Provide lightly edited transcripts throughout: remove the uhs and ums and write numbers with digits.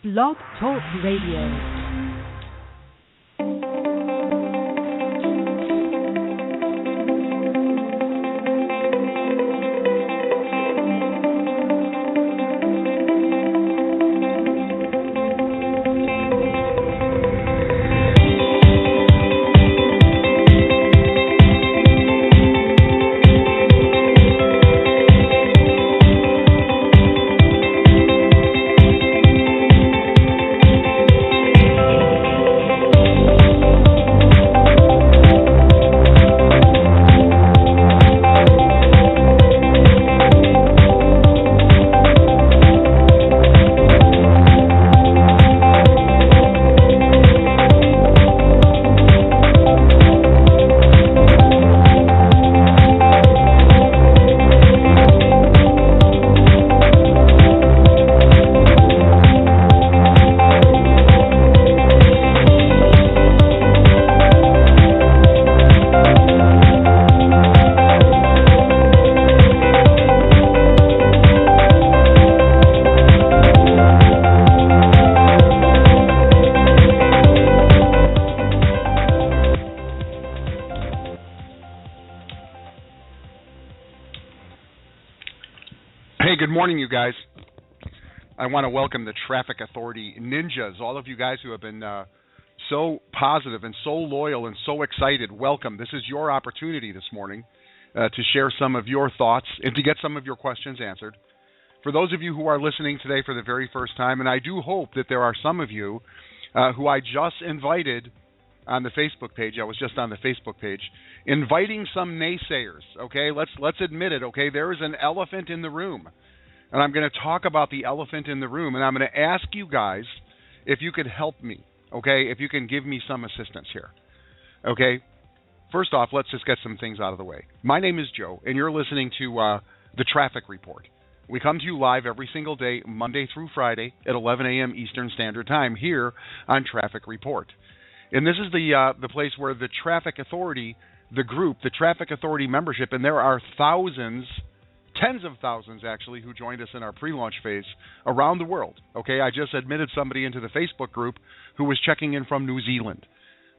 Blog Talk Radio. You guys, I want to welcome the Traffic Authority Ninjas, all of you guys who have been so positive and so loyal and so excited. Welcome. This is your opportunity this morning to share some of your thoughts and to get some of your questions answered. For those of you who are listening today for the very first time, and I do hope that there are some of you who I just invited on the Facebook page. I was just on the Facebook page, inviting some naysayers. Okay, let's admit it. Okay, there is an elephant in the room. And I'm going to talk about the elephant in the room, and I'm going to ask you guys if you could help me, okay, if you can give me some assistance here, okay? First off, let's just get some things out of the way. My name is Joe, and you're listening to the Traffic Report. We come to you live every single day, Monday through Friday at 11 a.m. Eastern Standard Time here on Traffic Report. And this is the place where the Traffic Authority, the group, the Traffic Authority membership, and there are thousands, tens of thousands, actually, who joined us in our pre-launch phase around the world. Okay, I just admitted somebody into the Facebook group who was checking in from New Zealand.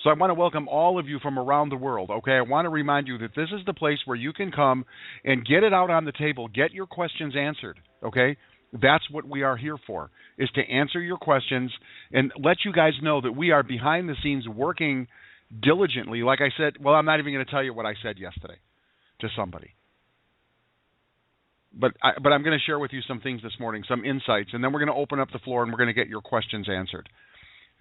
So I want to welcome all of you from around the world. Okay, I want to remind you that this is the place where you can come and get it out on the table, get your questions answered. Okay, that's what we are here for, is to answer your questions and let you guys know that we are behind the scenes working diligently. Like I said, well, I'm not even going to tell you what I said yesterday to somebody. But I'm going to share with you some things this morning, some insights, and then we're going to open up the floor and we're going to get your questions answered.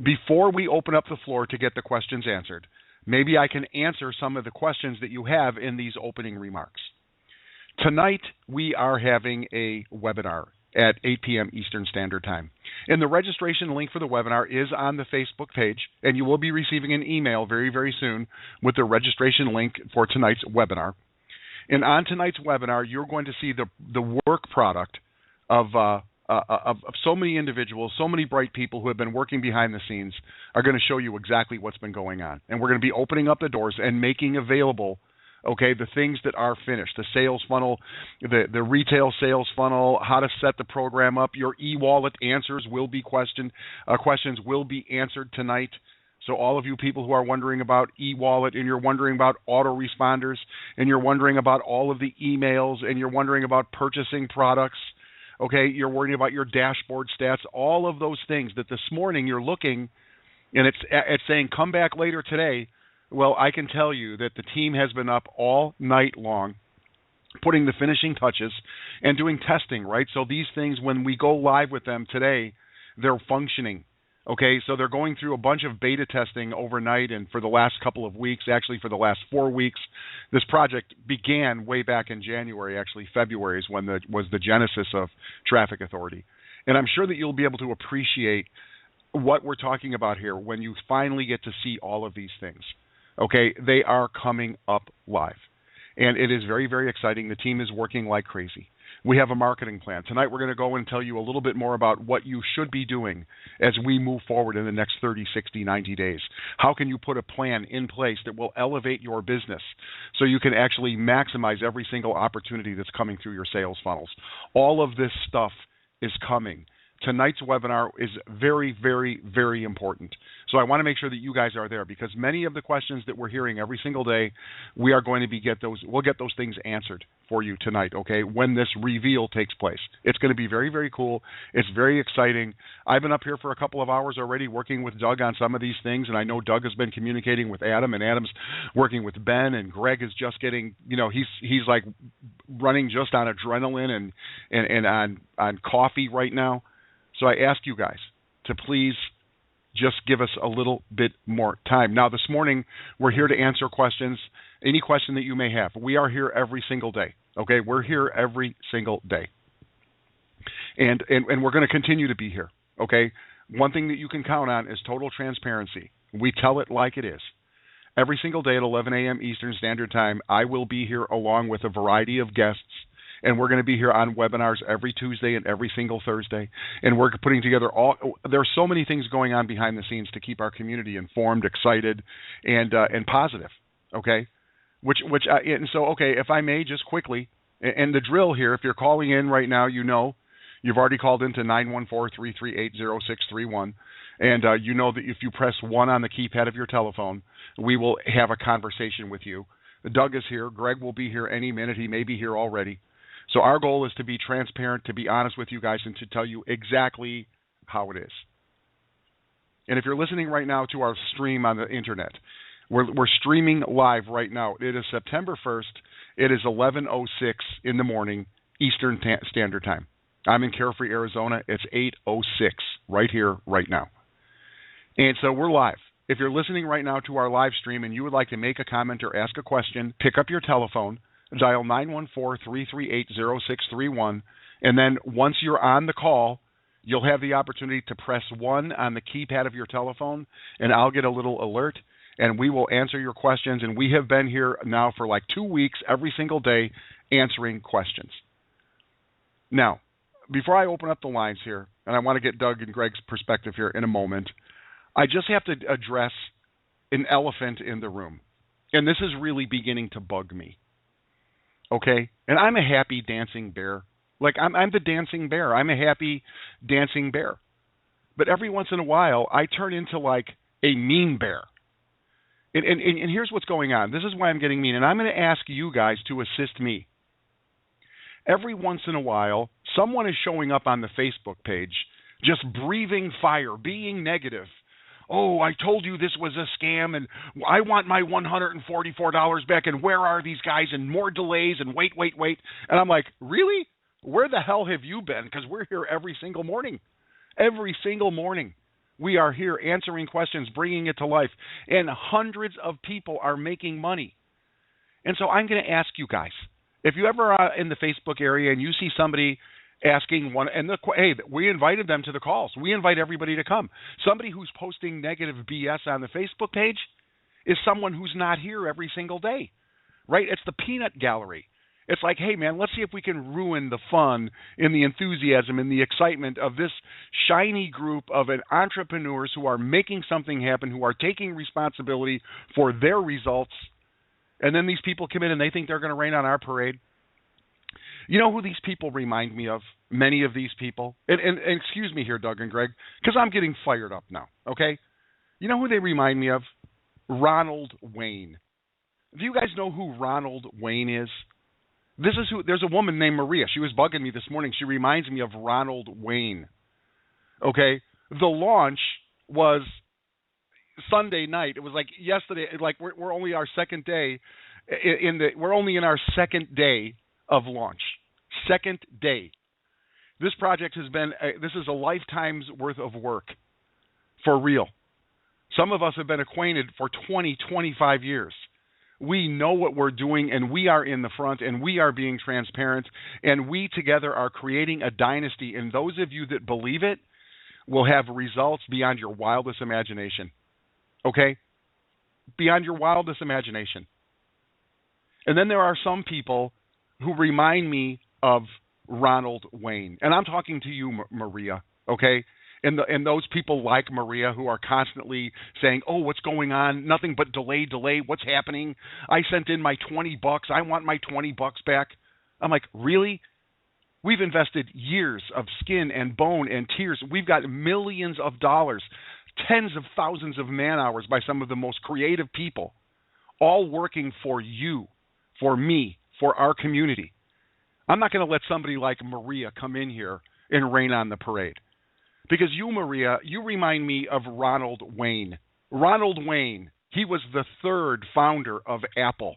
Before we open up the floor to get the questions answered, maybe I can answer some of the questions that you have in these opening remarks. Tonight, we are having a webinar at 8 p.m. Eastern Standard Time. And the registration link for the webinar is on the Facebook page, and you will be receiving an email very, very soon with the registration link for tonight's webinar. And on tonight's webinar, you're going to see the work product of so many individuals, so many bright people who have been working behind the scenes are going to show you exactly what's been going on. And we're going to be opening up the doors and making available, okay, the things that are finished, the sales funnel, the retail sales funnel, how to set the program up. Your e-wallet answers will be questions will be answered tonight. So all of you people who are wondering about e-wallet, and you're wondering about autoresponders, and you're wondering about all of the emails, and you're wondering about purchasing products, okay, you're worrying about your dashboard stats, all of those things that this morning you're looking, and it's saying come back later today. Well, I can tell you that the team has been up all night long putting the finishing touches and doing testing, right? So these things, when we go live with them today, they're functioning. Okay, so they're going through a bunch of beta testing overnight and for the last couple of weeks, actually for the last 4 weeks. This project began way back in January, actually February is when was the genesis of Traffic Authority. And I'm sure that you'll be able to appreciate what we're talking about here when you finally get to see all of these things. Okay, they are coming up live. And it is very, very exciting. The team is working like crazy. We have a marketing plan. Tonight we're going to go and tell you a little bit more about what you should be doing as we move forward in the next 30, 60, 90 days. How can you put a plan in place that will elevate your business so you can actually maximize every single opportunity that's coming through your sales funnels? All of this stuff is coming. tonight's webinar is very, very, very important. So I want to make sure that you guys are there, because many of the questions that we're hearing every single day, we are going to we'll get those things answered for you tonight, okay, when this reveal takes place. It's going to be very, very cool. It's very exciting. I've been up here for a couple of hours already working with Doug on some of these things, and I know Doug has been communicating with Adam, and Adam's working with Ben, and Greg is just getting, he's like running just on adrenaline and on coffee right now. So I ask you guys to please just give us a little bit more time. Now, this morning, we're here to answer questions, any question that you may have. We are here every single day, okay? We're here every single day. And we're going to continue to be here, okay? One thing that you can count on is total transparency. We tell it like it is. Every single day at 11 a.m. Eastern Standard Time, I will be here along with a variety of guests. And we're going to be here on webinars every Tuesday and every single Thursday. And we're putting together there are so many things going on behind the scenes to keep our community informed, excited, and positive, okay? If I may, just quickly, and the drill here, if you're calling in right now, you've already called into 914-338-0631. And you know that if you press 1 on the keypad of your telephone, we will have a conversation with you. Doug is here. Greg will be here any minute. He may be here already. So our goal is to be transparent, to be honest with you guys, and to tell you exactly how it is. And if you're listening right now to our stream on the internet, we're streaming live right now. It is September 1st. It is 11:06 in the morning Eastern Standard Time. I'm in Carefree, Arizona. It's 8:06 right here, right now. And so we're live. If you're listening right now to our live stream and you would like to make a comment or ask a question, pick up your telephone, dial 914-338-0631, and then once you're on the call, you'll have the opportunity to press 1 on the keypad of your telephone, and I'll get a little alert, and we will answer your questions. And we have been here now for like 2 weeks, every single day, answering questions. Now, before I open up the lines here, and I want to get Doug and Greg's perspective here in a moment, I just have to address an elephant in the room. And this is really beginning to bug me. Okay? And I'm a happy dancing bear. Like, I'm the dancing bear. I'm a happy dancing bear. But every once in a while, I turn into like a mean bear. And here's what's going on. This is why I'm getting mean. And I'm going to ask you guys to assist me. Every once in a while, someone is showing up on the Facebook page, just breathing fire, being negative. Oh, I told you this was a scam, and I want my $144 back, and where are these guys, and more delays, and wait. And I'm like, really? Where the hell have you been? Because we're here every single morning. Every single morning. We are here answering questions, bringing it to life, and hundreds of people are making money. And so I'm going to ask you guys, if you ever are in the Facebook area and you see somebody asking one, and hey, we invited them to the calls. We invite everybody to come. Somebody who's posting negative BS on the Facebook page is someone who's not here every single day, right? It's the peanut gallery. It's like, hey, man, let's see if we can ruin the fun and the enthusiasm and the excitement of this shiny group of entrepreneurs who are making something happen, who are taking responsibility for their results. And then these people come in and they think they're going to rain on our parade. You know who these people remind me of? Many of these people. And excuse me here, Doug and Greg, because I'm getting fired up now, okay? You know who they remind me of? Ronald Wayne. Do you guys know who Ronald Wayne is? There's a woman named Maria. She was bugging me this morning. She reminds me of Ronald Wayne. Okay? The launch was Sunday night. It was like yesterday. Like we're only our second day we're only in our second day of launch. Second day. This project has been this is a lifetime's worth of work. For real. Some of us have been acquainted for 20, 25 years. We know what we're doing, and we are in the front, and we are being transparent, and we together are creating a dynasty. And those of you that believe it will have results beyond your wildest imagination. Okay? Beyond your wildest imagination. And then there are some people who remind me of Ronald Wayne. And I'm talking to you, Maria, okay? And those people like Maria who are constantly saying, oh, what's going on? Nothing but delay. What's happening? I sent in my $20. I want my $20 back. I'm like, really? We've invested years of skin and bone and tears. We've got millions of dollars, tens of thousands of man-hours by some of the most creative people, all working for you, for me, for our community. I'm not going to let somebody like Maria come in here and rain on the parade. Because you, Maria, you remind me of Ronald Wayne. Ronald Wayne, he was the third founder of Apple.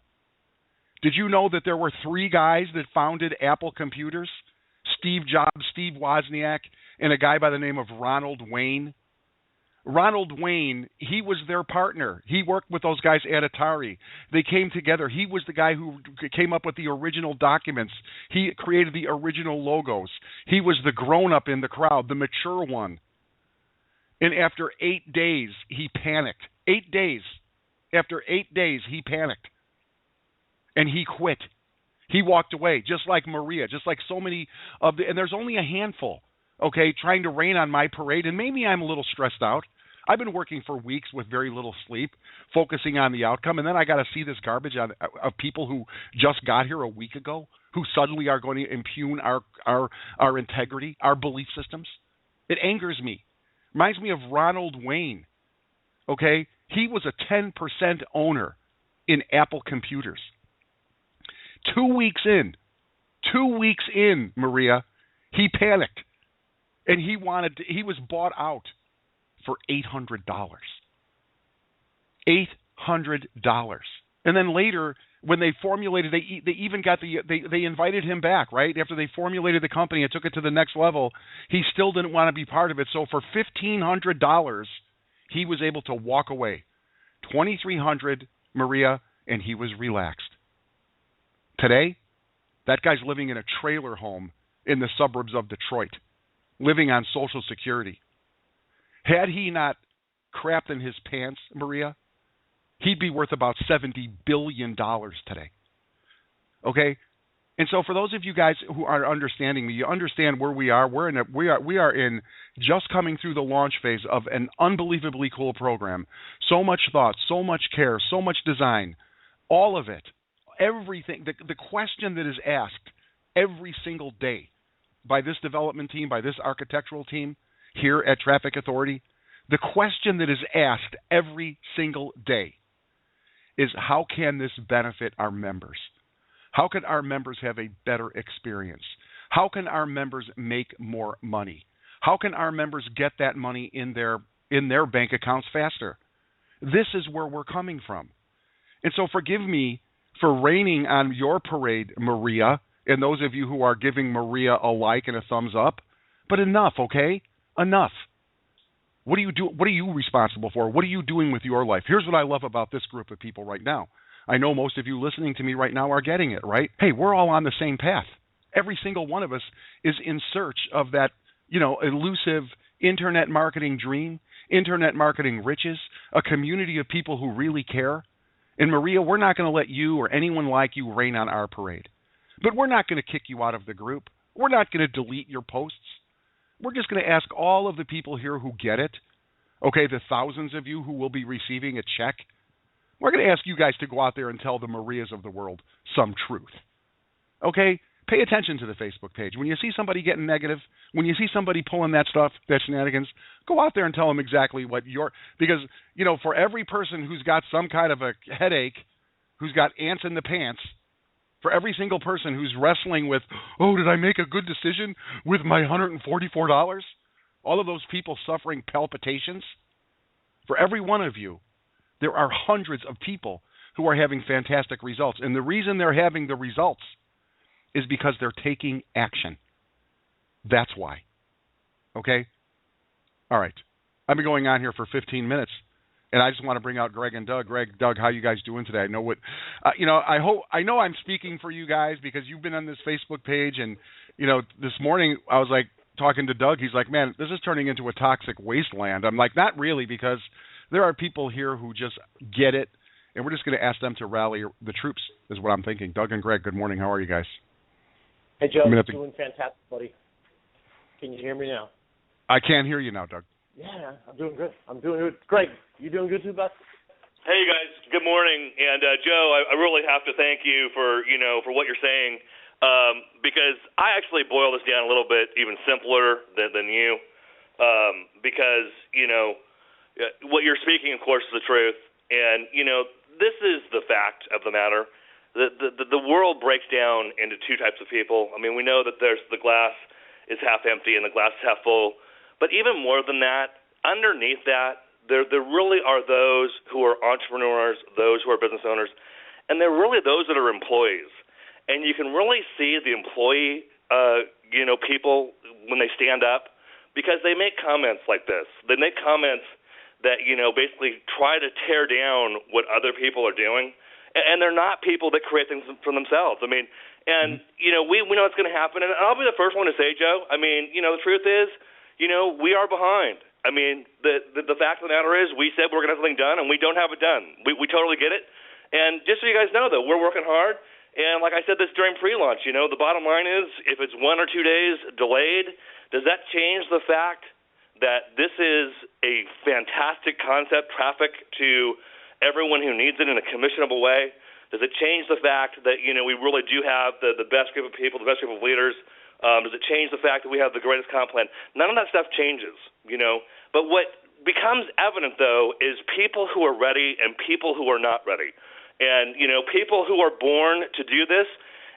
Did you know that there were 3 guys that founded Apple Computers? Steve Jobs, Steve Wozniak, and a guy by the name of Ronald Wayne. Ronald Wayne, he was their partner. He worked with those guys at Atari. They came together. He was the guy who came up with the original documents. He created the original logos. He was the grown-up in the crowd, the mature one. And after 8 days, he panicked. 8 days. After 8 days, he panicked. And he quit. He walked away, just like Maria, just like so many of the, and there's only a handful, okay, trying to rain on my parade, and maybe I'm a little stressed out. I've been working for weeks with very little sleep, focusing on the outcome, and then I got to see this garbage of people who just got here a week ago, who suddenly are going to impugn our integrity, our belief systems. It angers me. Reminds me of Ronald Wayne, okay? He was a 10% owner in Apple Computers. 2 weeks in, Maria, he panicked, and he was bought out for $800. $800. And then later, when they formulated, they even got they invited him back, right? After they formulated the company and took it to the next level, he still didn't want to be part of it. So for $1,500, he was able to walk away. $2,300, Maria, and he was relaxed. Today, that guy's living in a trailer home in the suburbs of Detroit, living on Social Security. Had he not crapped in his pants, Maria, he'd be worth about $70 billion today. Okay? And so for those of you guys who are understanding me, you understand where we are. We are in just coming through the launch phase of an unbelievably cool program. So much thought, so much care, so much design, all of it. Everything, the question that is asked every single day by this development team, by this architectural team here at Traffic Authority, the question that is asked every single day is, how can this benefit our members? How can our members have a better experience? How can our members make more money? How can our members get that money in their bank accounts faster? This is where we're coming from. And so forgive me for raining on your parade, Maria, and those of you who are giving Maria a like and a thumbs up. But enough, okay? Enough. What do you do? What are you responsible for? What are you doing with your life? Here's what I love about this group of people right now. I know most of you listening to me right now are getting it, right? Hey, we're all on the same path. Every single one of us is in search of that, elusive internet marketing dream, internet marketing riches, a community of people who really care. And Maria, we're not going to let you or anyone like you rain on our parade. But we're not going to kick you out of the group. We're not going to delete your posts. We're just going to ask all of the people here who get it, okay, the thousands of you who will be receiving a check, we're going to ask you guys to go out there and tell the Marias of the world some truth. Okay? Pay attention to the Facebook page. When you see somebody getting negative, when you see somebody pulling that stuff, that shenanigans, go out there and tell them exactly what because, for every person who's got some kind of a headache, who's got ants in the pants, for every single person who's wrestling with, did I make a good decision with my $144? All of those people suffering palpitations, for every one of you, there are hundreds of people who are having fantastic results. And the reason they're having the results is because they're taking action. That's why. Okay? All right. I've been going on here for 15 minutes, and I just want to bring out Greg and Doug. Greg, Doug, how you guys doing today? I know what, I know I'm speaking for you guys because you've been on this Facebook page, and, this morning I was like talking to Doug. He's like, man, this is turning into a toxic wasteland. I'm like, not really, because there are people here who just get it, and we're just going to ask them to rally the troops, is what I'm thinking. Doug and Greg, good morning. How are you guys? Hey, Joe, doing fantastic, buddy. Can you hear me now? I can't hear you now, Doug. Yeah, I'm doing good. Greg, you doing good too, bud? Hey, you guys. Good morning. And, Joe, I really have to thank you for what you're saying. because I actually boil this down a little bit even simpler than you, because, what you're speaking, of course, is the truth. And, this is the fact of the matter. The world breaks down into two types of people. I mean, we know that there's the glass is half empty and the glass is half full. But even more than that, underneath that, there really are those who are entrepreneurs, those who are business owners, and they're really those that are employees. And you can really see the employee, people when they stand up, because they make comments like this. They make comments that, basically try to tear down what other people are doing. And they're not people that create things for themselves. I mean, and, we know it's going to happen. And I'll be the first one to say, Joe, I mean, the truth is, we are behind. I mean, the fact of the matter is we said we're going to have something done, and we don't have it done. We totally get it. And just so you guys know, though, we're working hard. And like I said this during pre-launch, the bottom line is if it's 1 or 2 days delayed, does that change the fact that this is a fantastic concept, traffic to everyone who needs it in a commissionable way? Does it change the fact that, we really do have the best group of people, the best group of leaders? Does it change the fact that we have the greatest comp plan? None of that stuff changes, But what becomes evident, though, is people who are ready and people who are not ready. And, people who are born to do this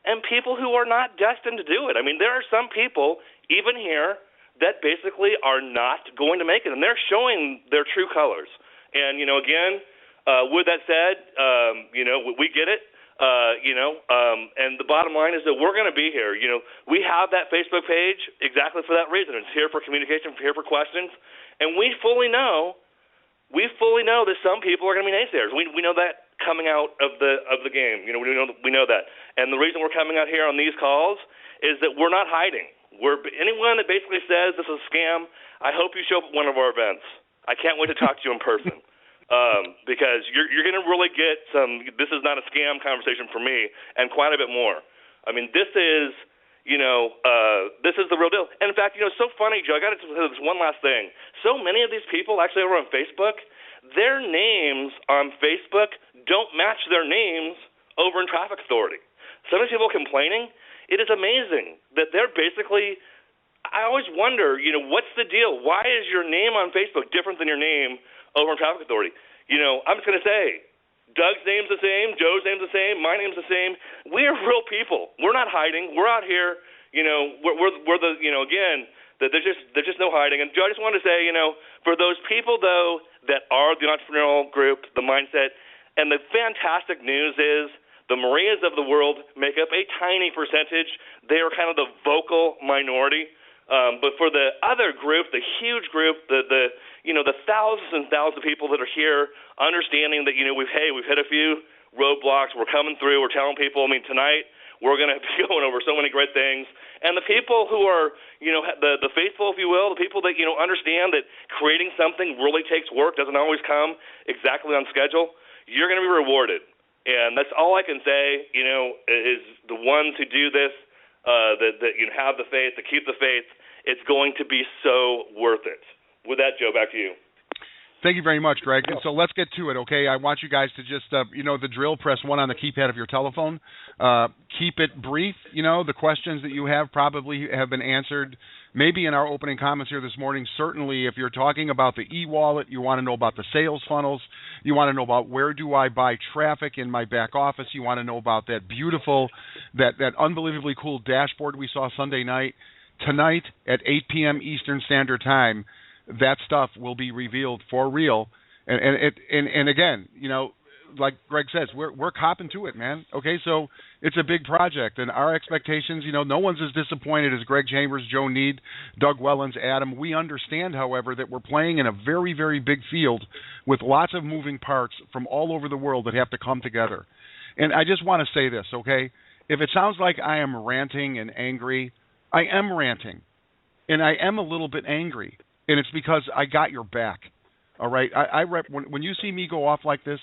and people who are not destined to do it. I mean, there are some people, even here, that basically are not going to make it, and they're showing their true colors. And, again, with that said, we get it. And the bottom line is that we're going to be here. We have that Facebook page exactly for that reason. It's here for communication, here for questions, and we fully know that some people are going to be naysayers. We know that coming out of the game. We know that. And the reason we're coming out here on these calls is that we're not hiding. Anyone that basically says this is a scam, I hope you show up at one of our events. I can't wait to talk to you in person. Because you're going to really get some this is not a scam conversation for me, and quite a bit more. I mean, this is, this is the real deal. And in fact, it's so funny, Joe, I got to say this one last thing. So many of these people actually over on Facebook, their names on Facebook don't match their names over in Traffic Authority. Some of these people complaining, it is amazing that they're basically, I always wonder, what's the deal? Why is your name on Facebook different than your name over in Traffic Authority? I'm just going to say, Doug's name's the same, Joe's name's the same, my name's the same. We are real people. We're not hiding. We're out here, we're the, again, there's just no hiding. And Joe, I just wanted to say, for those people, though, that are the entrepreneurial group, the mindset, and the fantastic news is the Marias of the world make up a tiny percentage. They are kind of the vocal minority. But for the other group, the huge group, the thousands and thousands of people that are here, understanding that we've hit a few roadblocks, we're coming through, we're telling people. I mean, tonight we're going to be going over so many great things, and the people who are the faithful, if you will, the people that understand that creating something really takes work, doesn't always come exactly on schedule. You're going to be rewarded, and that's all I can say. Is the ones who do this, that have the faith, to keep the faith. It's going to be so worth it. With that, Joe, back to you. Thank you very much, Greg. And so let's get to it, okay? I want you guys to just, the drill, press 1 on the keypad of your telephone. Keep it brief. The questions that you have probably have been answered maybe in our opening comments here this morning. Certainly, if you're talking about the e-wallet, you want to know about the sales funnels, you want to know about where do I buy traffic in my back office, you want to know about that beautiful, that unbelievably cool dashboard we saw Sunday night. Tonight at 8 p.m. Eastern Standard Time, that stuff will be revealed for real. And again, like Greg says, we're copping to it, man. Okay, so it's a big project, and our expectations, no one's as disappointed as Greg Chambers, Joe Need, Doug Wellens, Adam. We understand, however, that we're playing in a very, very big field with lots of moving parts from all over the world that have to come together. And I just want to say this, okay? If it sounds like I am ranting and angry, I am ranting, and I am a little bit angry, and it's because I got your back, all right? When you see me go off like this,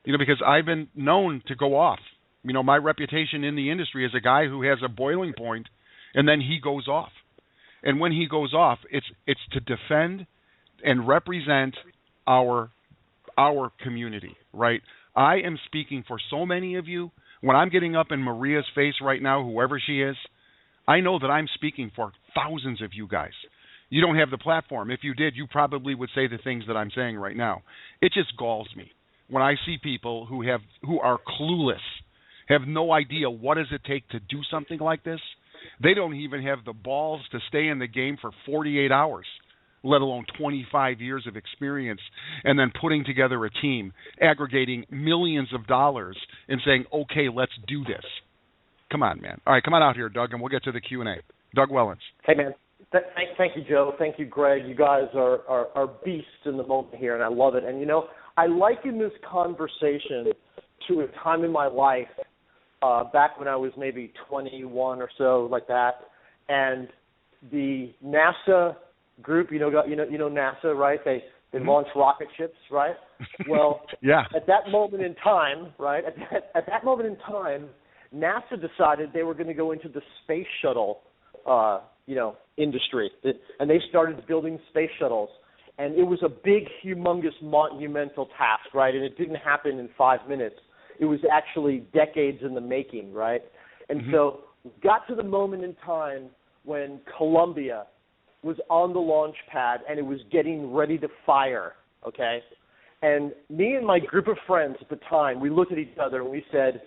because I've been known to go off. My reputation in the industry is a guy who has a boiling point, and then he goes off. And when he goes off, it's to defend and represent our community, right? I am speaking for so many of you. When I'm getting up in Maria's face right now, whoever she is, I know that I'm speaking for thousands of you guys. You don't have the platform. If you did, you probably would say the things that I'm saying right now. It just galls me when I see people who are clueless, have no idea what does it take to do something like this. They don't even have the balls to stay in the game for 48 hours, let alone 25 years of experience, and then putting together a team, aggregating millions of dollars and saying, okay, let's do this. Come on, man. All right, come on out here, Doug, and we'll get to the Q&A. Doug Wellens. Hey, man. Thank you, Joe. Thank you, Greg. You guys are beasts in the moment here, and I love it. And, you know, I liken this conversation to a time in my life back when I was maybe 21 or so, like that, and the NASA group, you know NASA, right? They launch rocket ships, right? Well, yeah. At that moment in time, right? At that moment in time, NASA decided they were going to go into the space shuttle, industry, and they started building space shuttles. And it was a big, humongous, monumental task, right? And it didn't happen in 5 minutes. It was actually decades in the making, right? And so we got to the moment in time when Columbia was on the launch pad and it was getting ready to fire, okay? And me and my group of friends at the time, we looked at each other and we said,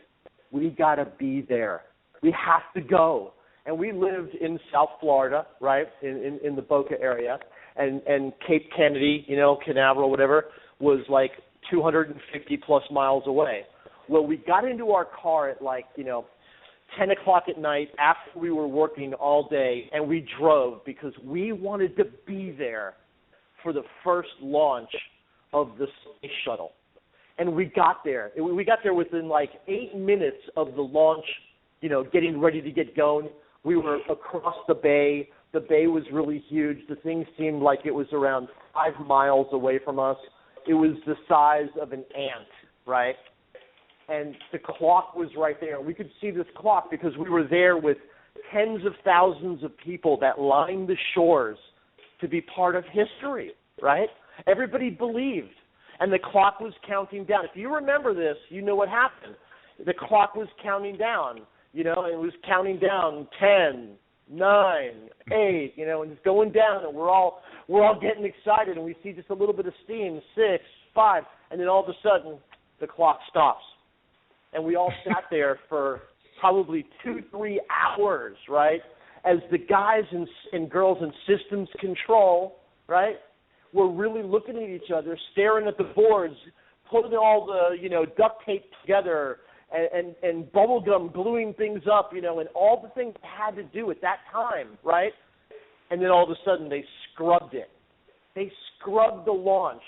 we got to be there. We have to go. And we lived in South Florida, right, in the Boca area, and Cape Kennedy, Canaveral, whatever, was like 250-plus miles away. Well, we got into our car at 10 o'clock at night after we were working all day, and we drove because we wanted to be there for the first launch of the space shuttle. And we got there. We got there within 8 minutes of the launch, getting ready to get going. We were across the bay. The bay was really huge. The thing seemed like it was around 5 miles away from us. It was the size of an ant, right? And the clock was right there. We could see this clock because we were there with tens of thousands of people that lined the shores to be part of history, right? Everybody believed. And the clock was counting down. If you remember this, you know what happened. The clock was counting down. It was counting down 10, 9, 8, and it's going down, and we're all getting excited, and we see just a little bit of steam, 6, 5, and then all of a sudden the clock stops. And we all sat there for probably 2-3 hours, right, as the guys and girls in systems control, right, were really looking at each other, staring at the boards, putting all the, duct tape together, and bubble gum gluing things up, and all the things they had to do at that time, right? And then all of a sudden they scrubbed it. They scrubbed the launch.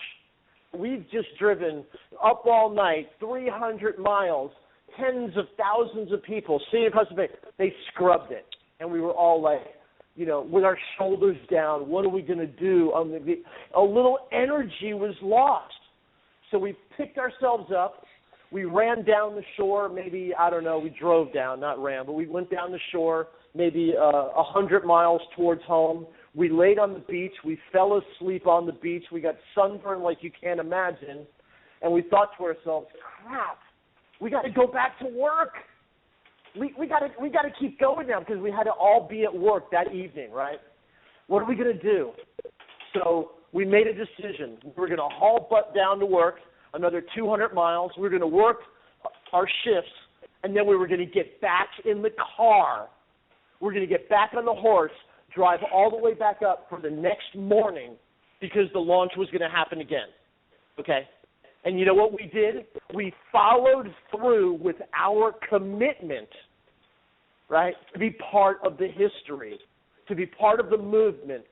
We've just driven up all night, 300 miles, tens of thousands of people sitting across the bay. They scrubbed it. And we were all like, with our shoulders down, what are we going to do? A little energy was lost. So we picked ourselves up. We ran down the shore, maybe, I don't know, we drove down, not ran, but we went down the shore, maybe 100 miles towards home. We laid on the beach. We fell asleep on the beach. We got sunburned like you can't imagine. And we thought to ourselves, crap, we got to go back to work. We got to keep going now because we had to all be at work that evening, right? What are we going to do? So we made a decision. We were going to haul butt down to work, another 200 miles. We were going to work our shifts, and then we were going to get back in the car. We're going to get back on the horse, drive all the way back up for the next morning because the launch was going to happen again, okay? And you know what we did? We followed through with our commitment, right, to be part of the history, to be part of the movement,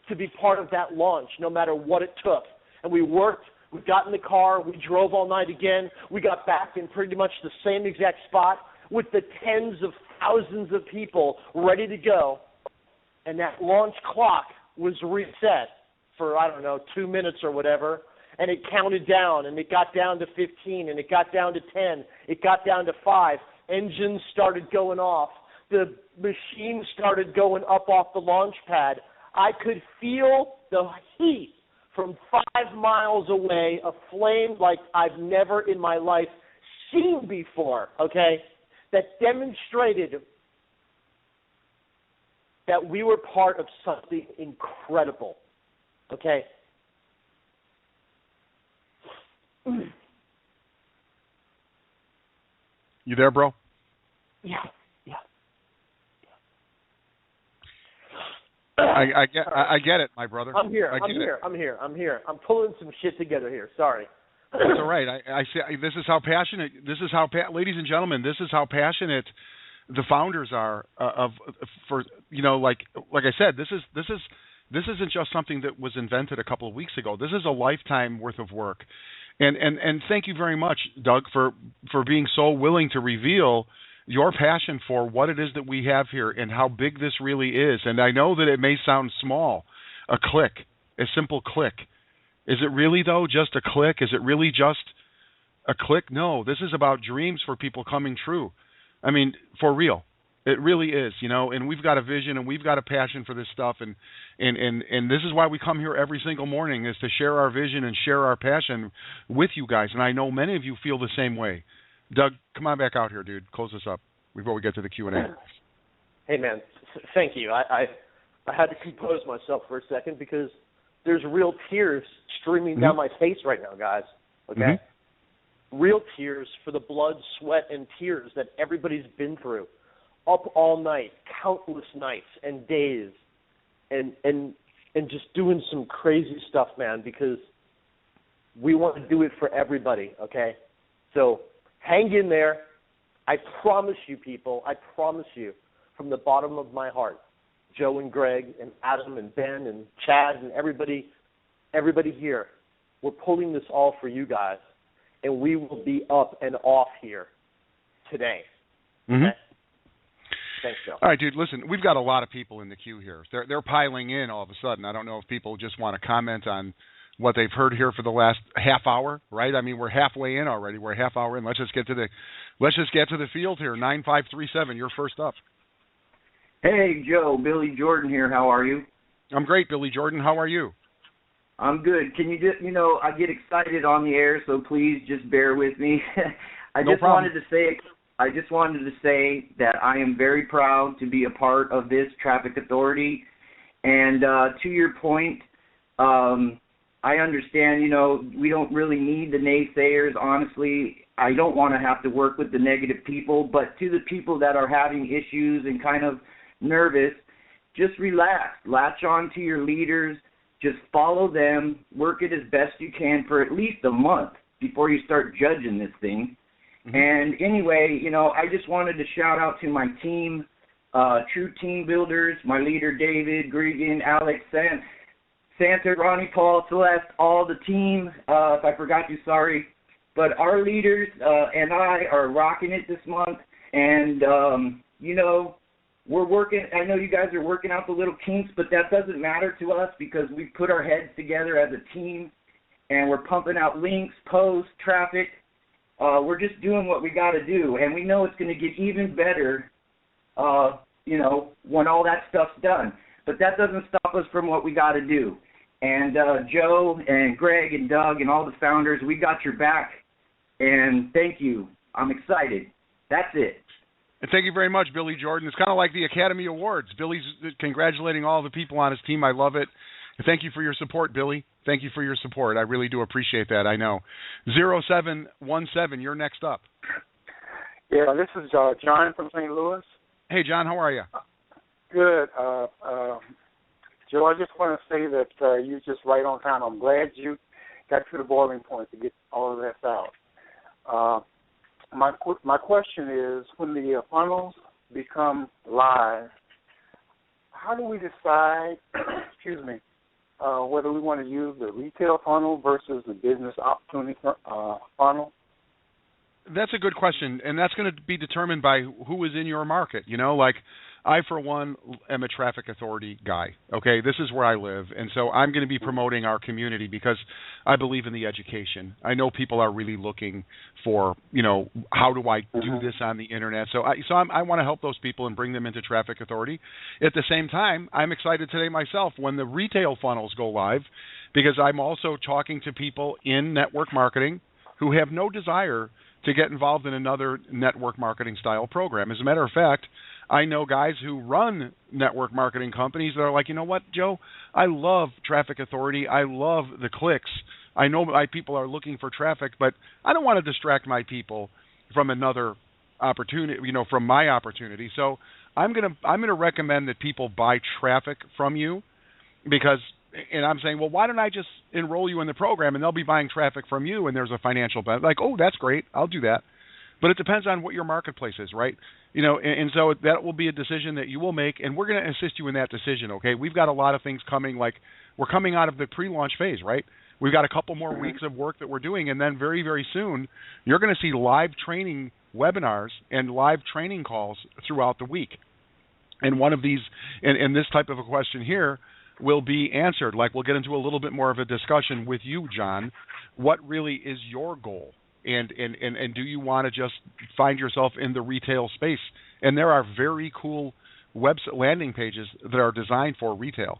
to be part of that launch, no matter what it took. And we worked. We got in the car. We drove all night again. We got back in pretty much the same exact spot with the tens of thousands of people ready to go. And that launch clock was reset for, 2 minutes or whatever. And it counted down, and it got down to 15, and it got down to 10. It got down to 5. Engines started going off. The machine started going up off the launch pad. I could feel the heat from 5 miles away, a flame like I've never in my life seen before, okay? that demonstrated that we were part of something incredible. Okay? You there, bro? Yeah. I get it, my brother. I'm here. I'm here. I'm pulling some shit together here. Sorry. That's all right. I say this is how passionate. Ladies and gentlemen, this is how passionate the founders are for like I said. This isn't just something that was invented a couple of weeks ago. This is a lifetime worth of work, and thank you very much, Doug, for being so willing to reveal your passion for what it is that we have here and how big this really is. And I know that it may sound small, a click, a simple click. Is it really, though, just a click? Is it really just a click? No, this is about dreams for people coming true. I mean, for real. It really is, and we've got a vision and we've got a passion for this stuff. And this is why we come here every single morning, is to share our vision and share our passion with you guys. And I know many of you feel the same way. Doug, come on back out here, dude. Close this up before we get to the Q&A. Hey, man, thank you. I had to compose myself for a second because there's real tears streaming down my face right now, guys. Okay? Mm-hmm. Real tears for the blood, sweat, and tears that everybody's been through. Up all night, countless nights and days, and just doing some crazy stuff, man, because we want to do it for everybody, okay? So hang in there. I promise you, people, from the bottom of my heart, Joe and Greg and Adam and Ben and Chad and everybody here, we're pulling this all for you guys, and we will be up and off here today. Mm-hmm. Okay? Thanks, Joe. All right, dude, listen, we've got a lot of people in the queue here. They're piling in all of a sudden. I don't know if people just want to comment on what they've heard here for the last half hour, right? I mean, we're halfway in already. We're a half hour in. Let's just get to the field here. 9537, you're first up. Hey, Joe, Billy Jordan here. How are you? I'm great, Billy Jordan. How are you? I'm good. Can you just, I get excited on the air, so please just bear with me. I just wanted to say that I am very proud to be a part of this traffic authority. And to your point, I understand, we don't really need the naysayers. Honestly, I don't want to have to work with the negative people. But to the people that are having issues and kind of nervous, just relax. Latch on to your leaders. Just follow them. Work it as best you can for at least a month before you start judging this thing. Mm-hmm. And anyway, I just wanted to shout out to my team, True Team Builders, my leader David, Gregan, Alex, Santa, Ronnie, Paul, Celeste, all the team. If I forgot you, sorry. But our leaders and I are rocking it this month. And, we're working. I know you guys are working out the little kinks, but that doesn't matter to us because we put our heads together as a team, and we're pumping out links, posts, traffic. We're just doing what we got to do, and we know it's going to get even better, when all that stuff's done. But that doesn't stop us from what we got to do. And Joe and Greg and Doug and all the founders, we got your back, and thank you. I'm excited. That's it. And thank you very much, Billy Jordan. It's kind of like the Academy Awards. Billy's congratulating all the people on his team. I love it. And thank you for your support, Billy. Thank you for your support. I really do appreciate that, I know. 0717, you're next up. Yeah, this is John from St. Louis. Hey, John, how are you? Good. Joe, I just want to say that you're just right on time. I'm glad you got to the boiling point to get all of this out. My question is, when the funnels become live, how do we decide, whether we want to use the retail funnel versus the business opportunity funnel? That's a good question, and that's going to be determined by who is in your market. Like I, for one, am a traffic authority guy. Okay, this is where I live, and so I'm going to be promoting our community because I believe in the education. I know people are really looking for, how do I do this on the internet? So I want to help those people and bring them into traffic authority. At the same time, I'm excited today myself when the retail funnels go live because I'm also talking to people in network marketing who have no desire to get involved in another network marketing style program. As a matter of fact, I know guys who run network marketing companies that are like, you know what, Joe, I love Traffic Authority. I love the clicks. I know my people are looking for traffic, but I don't want to distract my people from another opportunity, from my opportunity. So I'm gonna recommend that people buy traffic from you because, and I'm saying, well, why don't I just enroll you in the program and they'll be buying traffic from you and there's a financial benefit. Like, oh, that's great, I'll do that. But it depends on what your marketplace is, right? And so that will be a decision that you will make, and we're going to assist you in that decision, okay? We've got a lot of things coming, like we're coming out of the pre-launch phase, right? We've got a couple more weeks of work that we're doing, and then very, very soon you're going to see live training webinars and live training calls throughout the week. And one of these, and this type of a question here, will be answered. Like, we'll get into a little bit more of a discussion with you, John. What really is your goal? And do you want to just find yourself in the retail space? And there are very cool website landing pages that are designed for retail.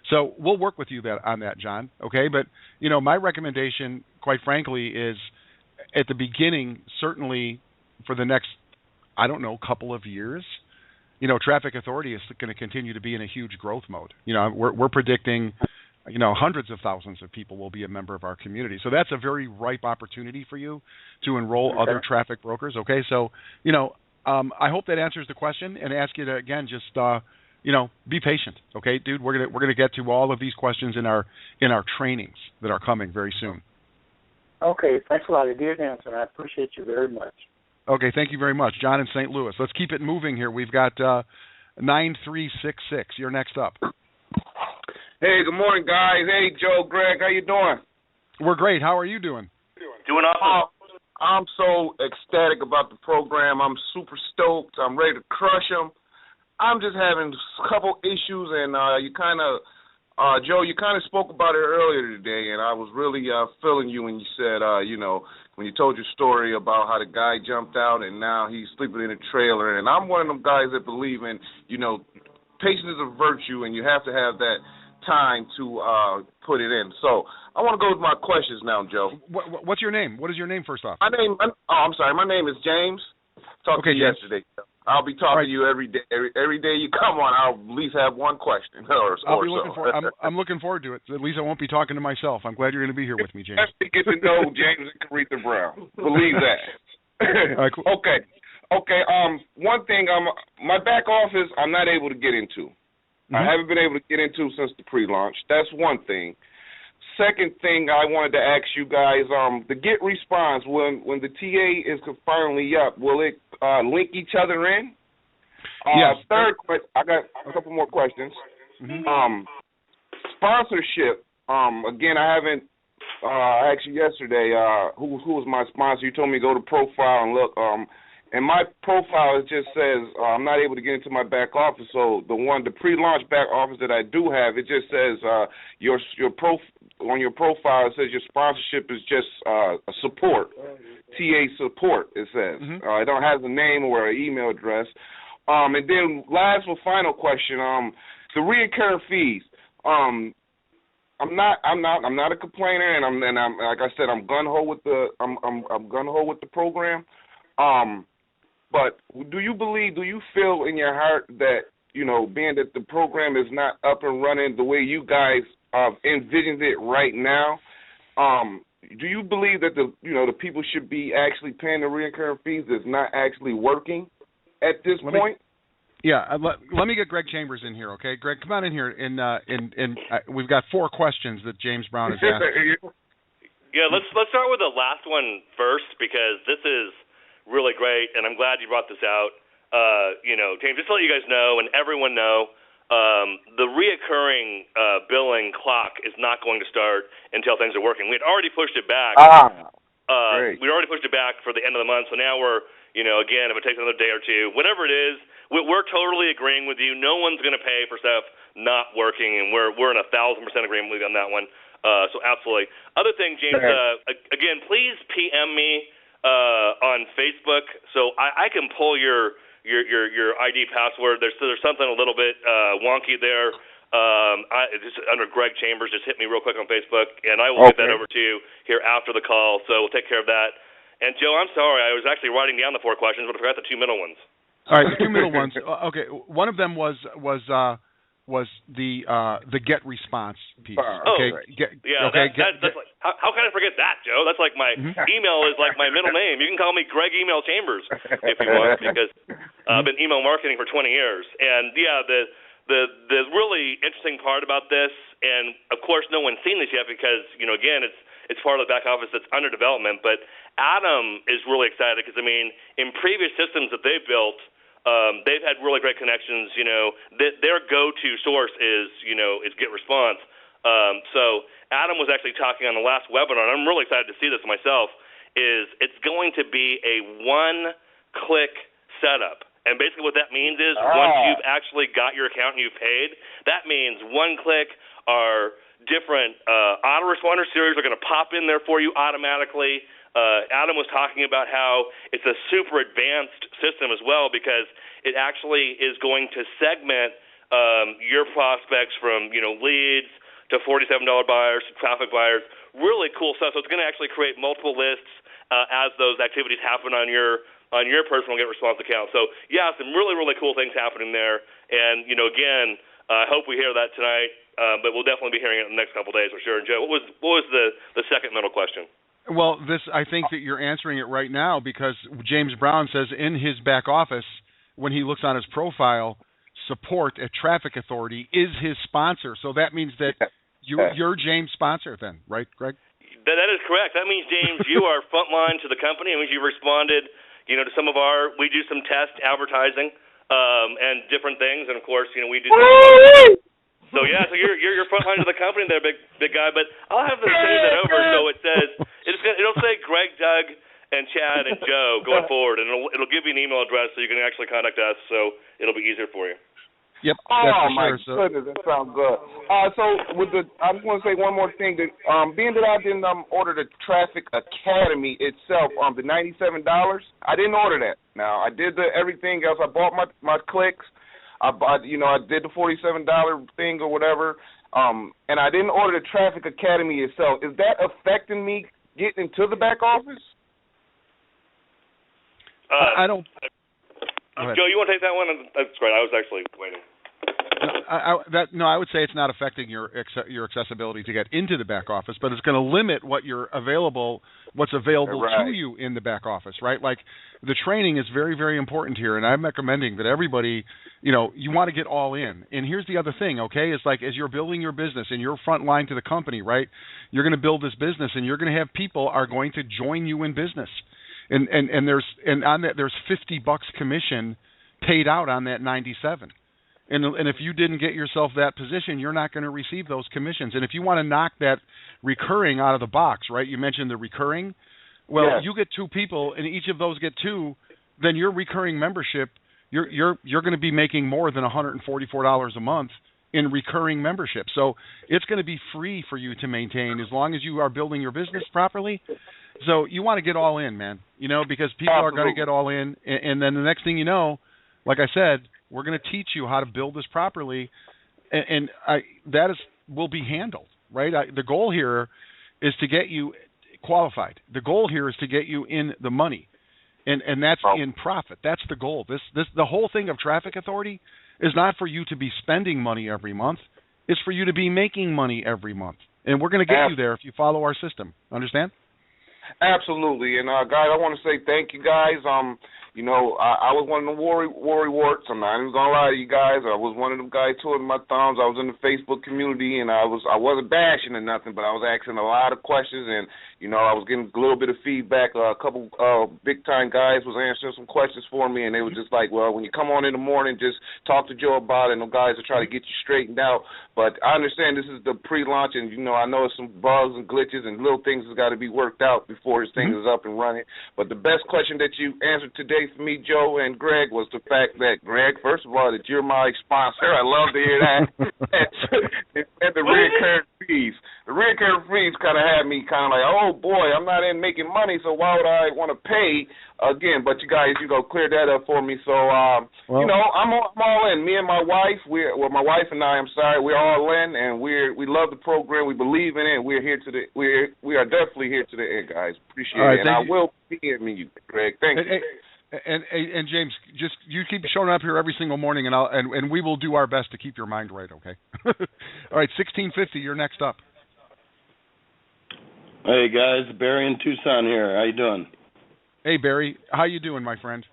So we'll work with you on that, John. Okay, but my recommendation, quite frankly, is at the beginning, certainly for the next, couple of years, Traffic Authority is going to continue to be in a huge growth mode. We're predicting, hundreds of thousands of people will be a member of our community. So that's a very ripe opportunity for you to enroll other traffic brokers. Okay, so I hope that answers the question, and ask you to again just be patient. Okay, dude, we're gonna get to all of these questions in our trainings that are coming very soon. Okay, thanks a lot. You did answer. I appreciate you very much. Okay, thank you very much, John in St. Louis. Let's keep it moving here. We've got 9366. You're next up. Hey, good morning, guys. Hey, Joe, Greg, how you doing? We're great. How are you doing? Doing awesome. I'm so ecstatic about the program. I'm super stoked. I'm ready to crush them. I'm just having a couple issues, and Joe, you kind of spoke about it earlier today, and I was really feeling you when you said, when you told your story about how the guy jumped out and now he's sleeping in a trailer. And I'm one of them guys that believe in, patience is a virtue, and you have to have that time to put it in. So I want to go with my questions now, Joe. What's your name? What is your name, first off? I'm sorry. My name is James. Talked to you yesterday. I'll be talking to you every day. Every day you come on, I'll at least have one question I'm looking forward to it. At least I won't be talking to myself. I'm glad you're going to be here with me, James. You get to know James and Caretha Brown. Believe that. All right, cool. Okay. One thing, my back office, I'm not able to get into. I haven't been able to get into since the pre-launch. That's one thing. Second thing I wanted to ask you guys, the Get Response, when the TA is finally up, will it link each other in? Yes. Third, I got a couple more questions. Sponsorship, again, I haven't asked you yesterday who was my sponsor. You told me to go to profile and look. And my profile, it just says I'm not able to get into my back office. So the pre-launch back office that I do have, it just says on your profile, it says your sponsorship is just a support, TA support. It says it don't have a name or an email address. And then last and final question, the recurring fees. I'm not a complainer, and I'm like I said, I'm gun ho with the program. But do you feel in your heart that, being that the program is not up and running the way you guys envisioned it right now, do you believe that the people should be actually paying the recurring fees that's not actually working at this point? Let me get Greg Chambers in here, okay? Greg, come on in here, and we've got 4 questions that James Brown has asked. Yeah, let's start with the last one first, because this is really great, and I'm glad you brought this out. James, just to let you guys know and everyone know, the reoccurring billing clock is not going to start until things are working. We had already pushed it back. We already pushed it back for the end of the month, so now we're, again, if it takes another day or two, whatever it is, we're totally agreeing with you. No one's going to pay for stuff not working, and we're in 1,000% agreement with you on that one. So absolutely. Other thing, James, again, please PM me on Facebook so I can pull your ID password. There's something a little bit wonky there. Just under Greg Chambers, just hit me real quick on Facebook, and I will get that over to you here after the call. So we'll take care of that. And Joe, I'm sorry, I was actually writing down the 4 questions, but I forgot the 2 middle ones. All right, the 2 middle ones. Okay, one of them was the get response piece. Okay, that's like, how can I forget that, Joe? That's like my email is like my middle name. You can call me Greg Email Chambers if you want, because I've been email marketing for 20 years. And the really interesting part about this, and of course no one's seen this yet because again it's part of the back office that's under development, but Adam is really excited because in previous systems that they've built. They've had really great connections. Their go-to source is GetResponse. So Adam was actually talking on the last webinar, and I'm really excited to see this myself. It's going to be a one-click setup, and basically what that means is once you've actually got your account and you've paid, that means one click are different autoresponder series are going to pop in there for you automatically. Adam was talking about how it's a super advanced system as well because it actually is going to segment your prospects from leads to $47 buyers to traffic buyers. Really cool stuff. So it's going to actually create multiple lists as those activities happen on your personal GetResponse account. So yeah, some really really cool things happening there. And again, I hope we hear that tonight, but we'll definitely be hearing it in the next couple of days for sure. And Joe, what was the second middle question? Well, I think that you're answering it right now because James Brown says in his back office, when he looks on his profile, support at Traffic Authority is his sponsor. So that means that you're James' sponsor then, right, Greg? That is correct. That means, James, you are frontline to the company. It means you responded, to some of we do some test advertising and different things. And, of course, we do So you're frontline to the company there, big guy. But I'll have them send that over so it says it'll say Greg, Doug, and Chad and Joe going forward, and it'll give you an email address so you can actually contact us. So it'll be easier for you. Yep. My goodness, that sounds good. I just want to say one more thing. That being that I didn't order the Traffic Academy itself, the $97, I didn't order that. Now I did everything else. I bought my clicks. I did the $47 thing or whatever, and I didn't order the Traffic Academy itself. Is that affecting me getting into the back office? I don't. Joe, you want to take that one? That's great. I was actually waiting. I would say it's not affecting your accessibility to get into the back office, but it's going to limit what's available to you in the back office, right? Like the training is very, very important here, and I'm recommending that everybody, you want to get all in. And here's the other thing, okay? It's like as you're building your business and you're front line to the company, right? You're going to build this business, and you're going to have people are going to join you in business, and on that there's $50 commission paid out on that 97. And if you didn't get yourself that position, you're not going to receive those commissions. And if you want to knock that recurring out of the box, right? You mentioned the recurring. Well, You get 2 people, and each of those get 2. Then your recurring membership, you're going to be making more than $144 a month in recurring membership. So it's going to be free for you to maintain as long as you are building your business properly. So you want to get all in, man. Because people are going to get all in, and then the next thing you know, like I said, we're going to teach you how to build this properly, and will be handled, right? The goal here is to get you qualified. The goal here is to get you in the money, and that's in profit. That's the goal. The whole thing of Traffic Authority is not for you to be spending money every month. It's for you to be making money every month, and we're going to get you there if you follow our system. Understand? Absolutely. And guys, I want to say thank you, guys. I was one of the worry warts. I'm not even gonna lie to you guys. I was one of them guys twiddling my thumbs. I was in the Facebook community, and I wasn't bashing or nothing, but I was asking a lot of questions, and I was getting a little bit of feedback. A couple big time guys was answering some questions for me, and they were just like, "Well, when you come on in the morning, just talk to Joe about it." And the guys will try to get you straightened out. But I understand this is the pre-launch, and I know it's some bugs and glitches and little things that's got to be worked out before this thing is up and running. But the best question that you answered today, takeaways for me, Joe and Greg, was the fact that, Greg, first of all, that you're my sponsor. I love to hear that. And the recurring fees. The recurring fees kind of had me kind of like, oh, boy, I'm not in making money, so why would I want to pay again? But you guys, cleared that up for me. So, I'm all in. Me and my wife, my wife and I, we're all in, and we love the program. We believe in it. We are definitely here to the end, guys. Appreciate it. And I will be hearing you, Greg. Thank you. And James, just you keep showing up here every single morning, and we will do our best to keep your mind right. Okay. All right, 1650. You're next up. Hey guys, Barry in Tucson here. How you doing? Hey Barry, how you doing, my friend?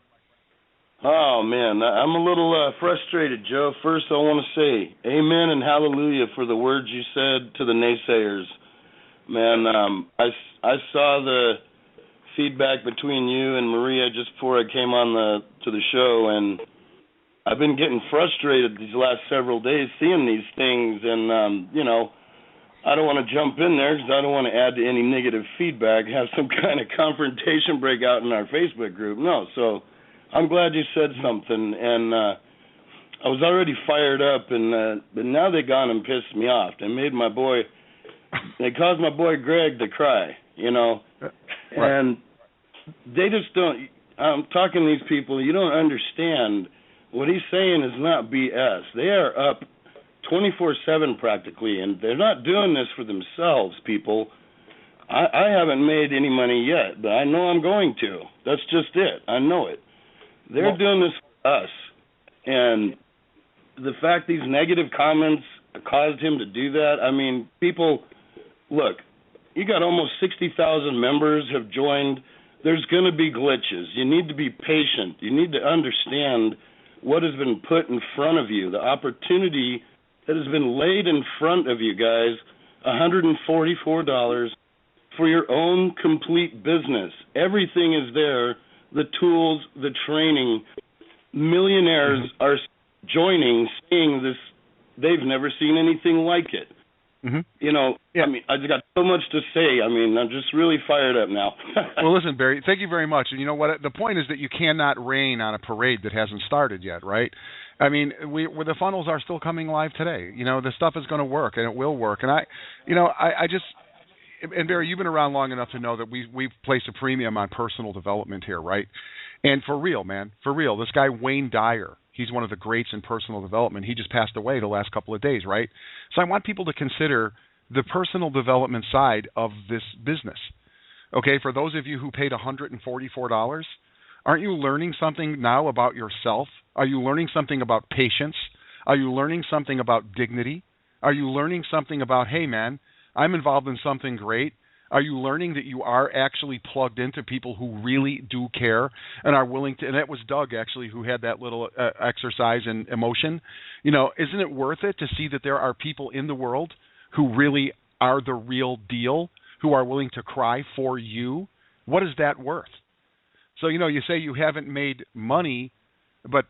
Oh man, I'm a little frustrated, Joe. First, I want to say amen and hallelujah for the words you said to the naysayers. Man, I saw the feedback between you and Maria just before I came on to the show, and I've been getting frustrated these last several days seeing these things, and I don't want to jump in there because I don't want to add to any negative feedback, have some kind of confrontation break out in our Facebook group. No, so I'm glad you said something, and I was already fired up, but now they gone and pissed me off. They caused my boy Greg to cry, Right. And they just don't. I'm talking to these people. You don't understand what he's saying is not BS. They are up 24/7 practically, and they're not doing this for themselves, people. I haven't made any money yet, but I know I'm going to. That's just it. I know it. They're doing this for us, and the fact these negative comments caused him to do that, I mean, people, look, you got almost 60,000 members have joined. There's going to be glitches. You need to be patient. You need to understand what has been put in front of you, the opportunity that has been laid in front of you guys, $144 for your own complete business. Everything is there, the tools, the training. Millionaires are joining, seeing this. They've never seen anything like it. Yeah. I mean, I just got so much to say. I mean, I'm just really fired up now. Well, listen, Barry, thank you very much. And you know what? The point is that you cannot rain on a parade that hasn't started yet, right? I mean, the funnels are still coming live today. The stuff is going to work, and it will work. And I just, and Barry, you've been around long enough to know that we've placed a premium on personal development here, right? And for real, man, for real, this guy Wayne Dyer, he's one of the greats in personal development. He just passed away the last couple of days, right? So I want people to consider the personal development side of this business. Okay, for those of you who paid $144, aren't you learning something now about yourself? Are you learning something about patience? Are you learning something about dignity? Are you learning something about, hey, man, I'm involved in something great? Are you learning that you are actually plugged into people who really do care and are willing to, and that was Doug actually who had that little exercise and emotion. Isn't it worth it to see that there are people in the world who really are the real deal, who are willing to cry for you? What is that worth? So, you say you haven't made money, but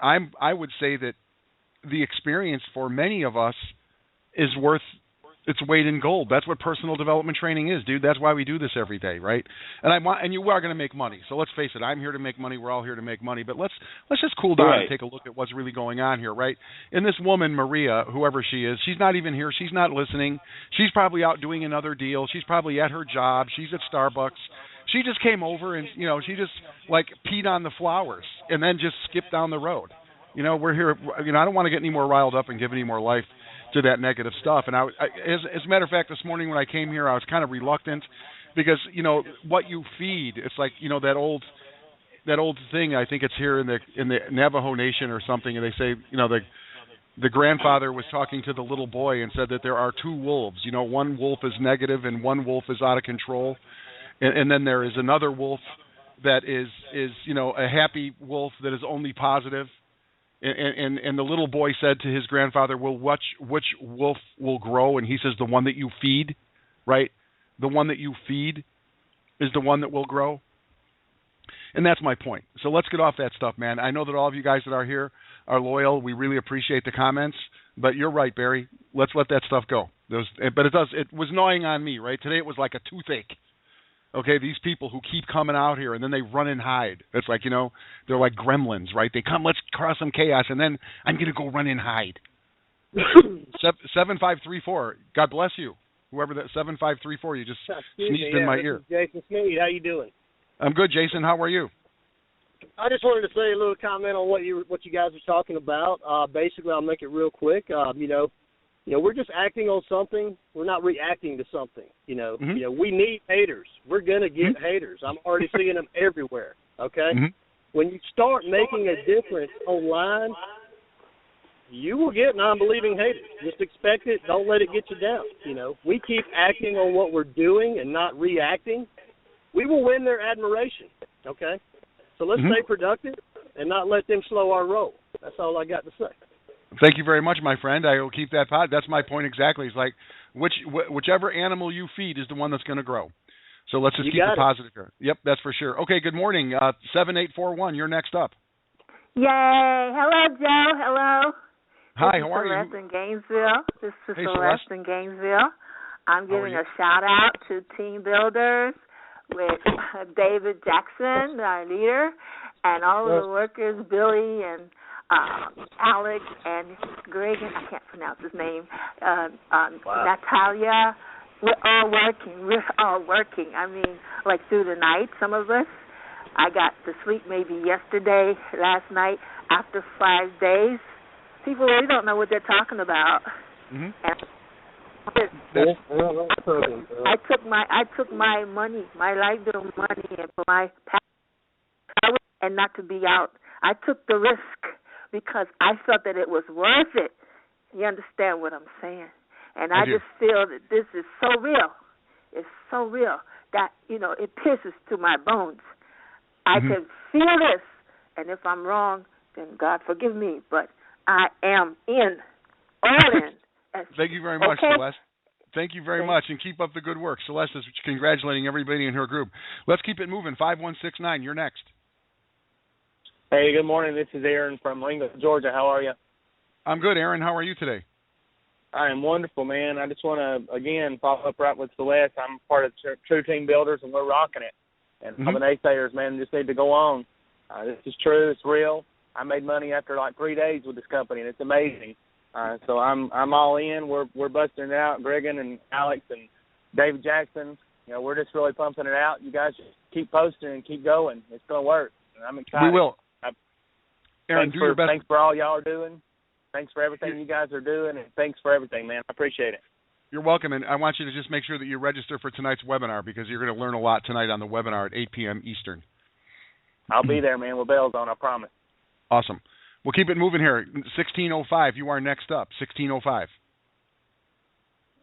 I would say that the experience for many of us is worth its weight in gold. That's what personal development training is, dude. That's why we do this every day, right? And you are going to make money. So let's face it. I'm here to make money. We're all here to make money. But let's just cool down and take a look at what's really going on here, right? And this woman, Maria, whoever she is, she's not even here. She's not listening. She's probably out doing another deal. She's probably at her job. She's at Starbucks. She just came over and, she just peed on the flowers and then just skipped down the road. We're here. I don't want to get any more riled up and give any more life to that negative stuff. And as a matter of fact, this morning when I came here, I was kind of reluctant because, what you feed, it's like, that old thing, I think it's here in the Navajo Nation or something, and they say, the grandfather was talking to the little boy and said that there are two wolves. One wolf is negative and one wolf is out of control. And then there is another wolf that is a happy wolf that is only positive. And the little boy said to his grandfather, well, which wolf will grow? And he says, the one that you feed, right? The one that you feed is the one that will grow. And that's my point. So let's get off that stuff, man. I know that all of you guys that are here are loyal. We really appreciate the comments. But you're right, Barry. Let's let that stuff go. But it was gnawing on me, right? Today it was like a toothache. Okay, these people who keep coming out here and then they run and hide. It's like, they're like gremlins, right? They come, let's cause some chaos, and then I'm going to go run and hide. 7534, God bless you. Whoever that 7534, you just sneezed in my ear. Jason Sneed, how you doing? I'm good, Jason. How are you? I just wanted to say a little comment on what you guys are talking about. Basically, I'll make it real quick. We're just acting on something. We're not reacting to something. Mm-hmm. We need haters. We're gonna get haters. I'm already seeing them everywhere. Okay. Mm-hmm. When you start making a difference online, you will get non-believing haters. Just expect it. Don't let it get you down. We keep acting on what we're doing and not reacting, we will win their admiration. Okay. So let's stay productive and not let them slow our roll. That's all I got to say. Thank you very much, my friend. I will keep that pod. That's my point exactly. It's like whichever animal you feed is the one that's going to grow. So let's just keep it positive here. Yep, that's for sure. Okay, good morning. 7841, you're next up. Yay. Hello, Joe. Hello. Hi, how are Celeste you? in Gainesville. This is Hey, Celeste in Gainesville. I'm giving a shout-out to Team Builders with David Jackson, our leader, and all of the workers, Billy and Alex and Greg, I can't pronounce his name, Natalia. We're all working. I mean, like through the night, some of us. I got to sleep maybe yesterday, last night, after 5 days. People really don't know what they're talking about. Mm-hmm. I took my money, my light bill money, and for my and not to be out. I took the risk because I felt that it was worth it. You understand what I'm saying? And I just feel that this is so real. It's so real that, it pierces to my bones. I can feel this, and if I'm wrong, then God forgive me, but I am all in. Thank you very much, Celeste. Thank you very much, and keep up the good work. Celeste is congratulating everybody in her group. Let's keep it moving. 5169, you're next. Hey, good morning. This is Aaron from Lincoln, Georgia. How are you? I'm good, Aaron. How are you today? I am wonderful, man. I just want to, again, follow up right with Celeste. I'm part of True Team Builders, and we're rocking it. And I'm an naysayers, man, just need to go on. This is true. It's real. I made money after like 3 days with this company, and it's amazing. So I'm all in. We're busting it out. Gregan and Alex and David Jackson, we're just really pumping it out. You guys just keep posting and keep going. It's going to work. And I'm excited. We will. Aaron, do your best. Thanks for all y'all are doing. Thanks for everything you guys are doing, and thanks for everything, man. I appreciate it. You're welcome, and I want you to just make sure that you register for tonight's webinar because you're going to learn a lot tonight on the webinar at 8 p.m. Eastern. I'll be there, man, with bells on, I promise. Awesome. We'll keep it moving here. 1605, you are next up. 1605.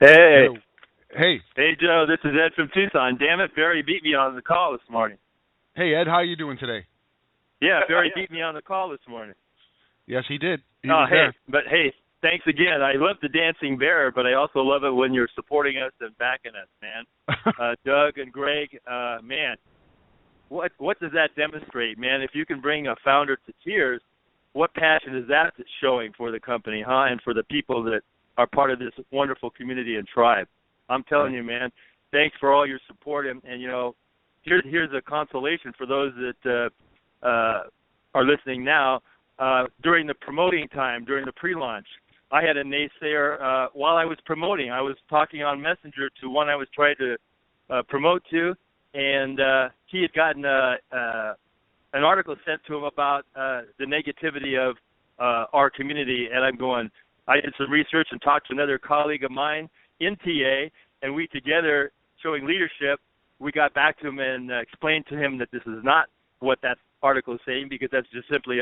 Hey. Hello. Hey. Hey, Joe, this is Ed from Tucson. Damn it, Barry beat me on the call this morning. Hey, Ed, how are you doing today? Yeah, Barry beat me on the call this morning. Yes, he did. But hey, thanks again. I love the dancing bear, but I also love it when you're supporting us and backing us, man. Doug and Greg, man, what does that demonstrate, man? If you can bring a founder to tears, what passion is that showing for the company, huh? And for the people that are part of this wonderful community and tribe. I'm telling you, man, thanks for all your support. And here's a consolation for those that are listening now. During the promoting time, during the pre-launch, I had a naysayer while I was promoting. I was talking on Messenger to one I was trying to promote to, and he had gotten an article sent to him about the negativity of our community. And I'm going, I did some research and talked to another colleague of mine in TA, and we together, showing leadership, we got back to him and explained to him that this is not what that article is saying, because that's just simply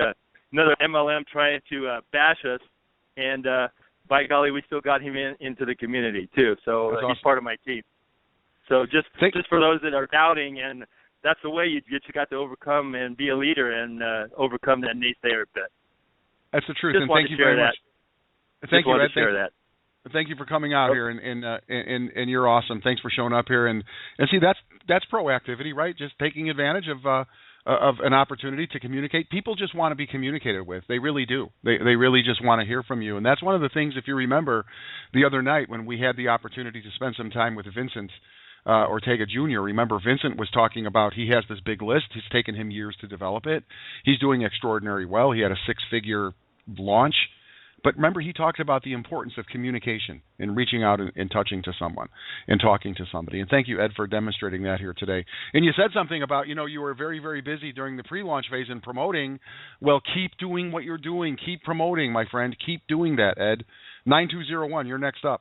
another MLM trying to bash us, and by golly, we still got him into the community too. So he's part of my team. So just for those that are doubting, and that's the way you got to overcome and be a leader and overcome that naysayer bit. That's the truth, just and thank you very much. Thank you, Ed. Share that. Thank you for coming out here, and you're awesome. Thanks for showing up here, and see that's proactivity, right? Just taking advantage of an opportunity to communicate. People just want to be communicated with. They really do. They really just want to hear from you. And that's one of the things, if you remember, the other night when we had the opportunity to spend some time with Vincent Ortega Jr. Remember, Vincent was talking about he has this big list. It's taken him years to develop it. He's doing extraordinarily well. He had a 6-figure launch. But remember, he talked about the importance of communication and reaching out and touching to someone and talking to somebody. And thank you, Ed, for demonstrating that here today. And you said something about, you were very, very busy during the pre-launch phase in promoting. Well, keep doing what you're doing. Keep promoting, my friend. Keep doing that, Ed. 9201, you're next up.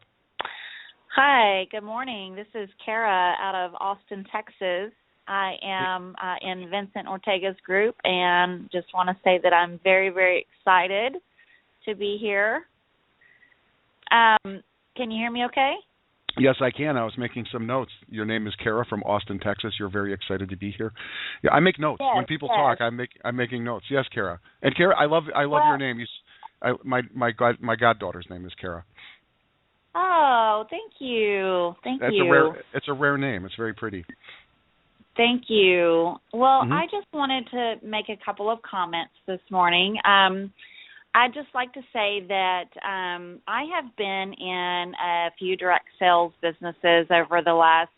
Hi, good morning. This is Kara out of Austin, Texas. I am in Vincent Ortega's group, and just want to say that I'm very, very excited to be here. Can you hear me okay? Yes, I can. I was making some notes. Your name is Kara from Austin, Texas. You're very excited to be here. Yeah, I make notes. Yes, when people talk, I'm making notes. Yes, Kara. And Kara, I love your name. My goddaughter's name is Kara. Oh, thank you. It's a rare name. It's very pretty. Thank you. Well, I just wanted to make a couple of comments this morning. I'd just like to say that I have been in a few direct sales businesses over the last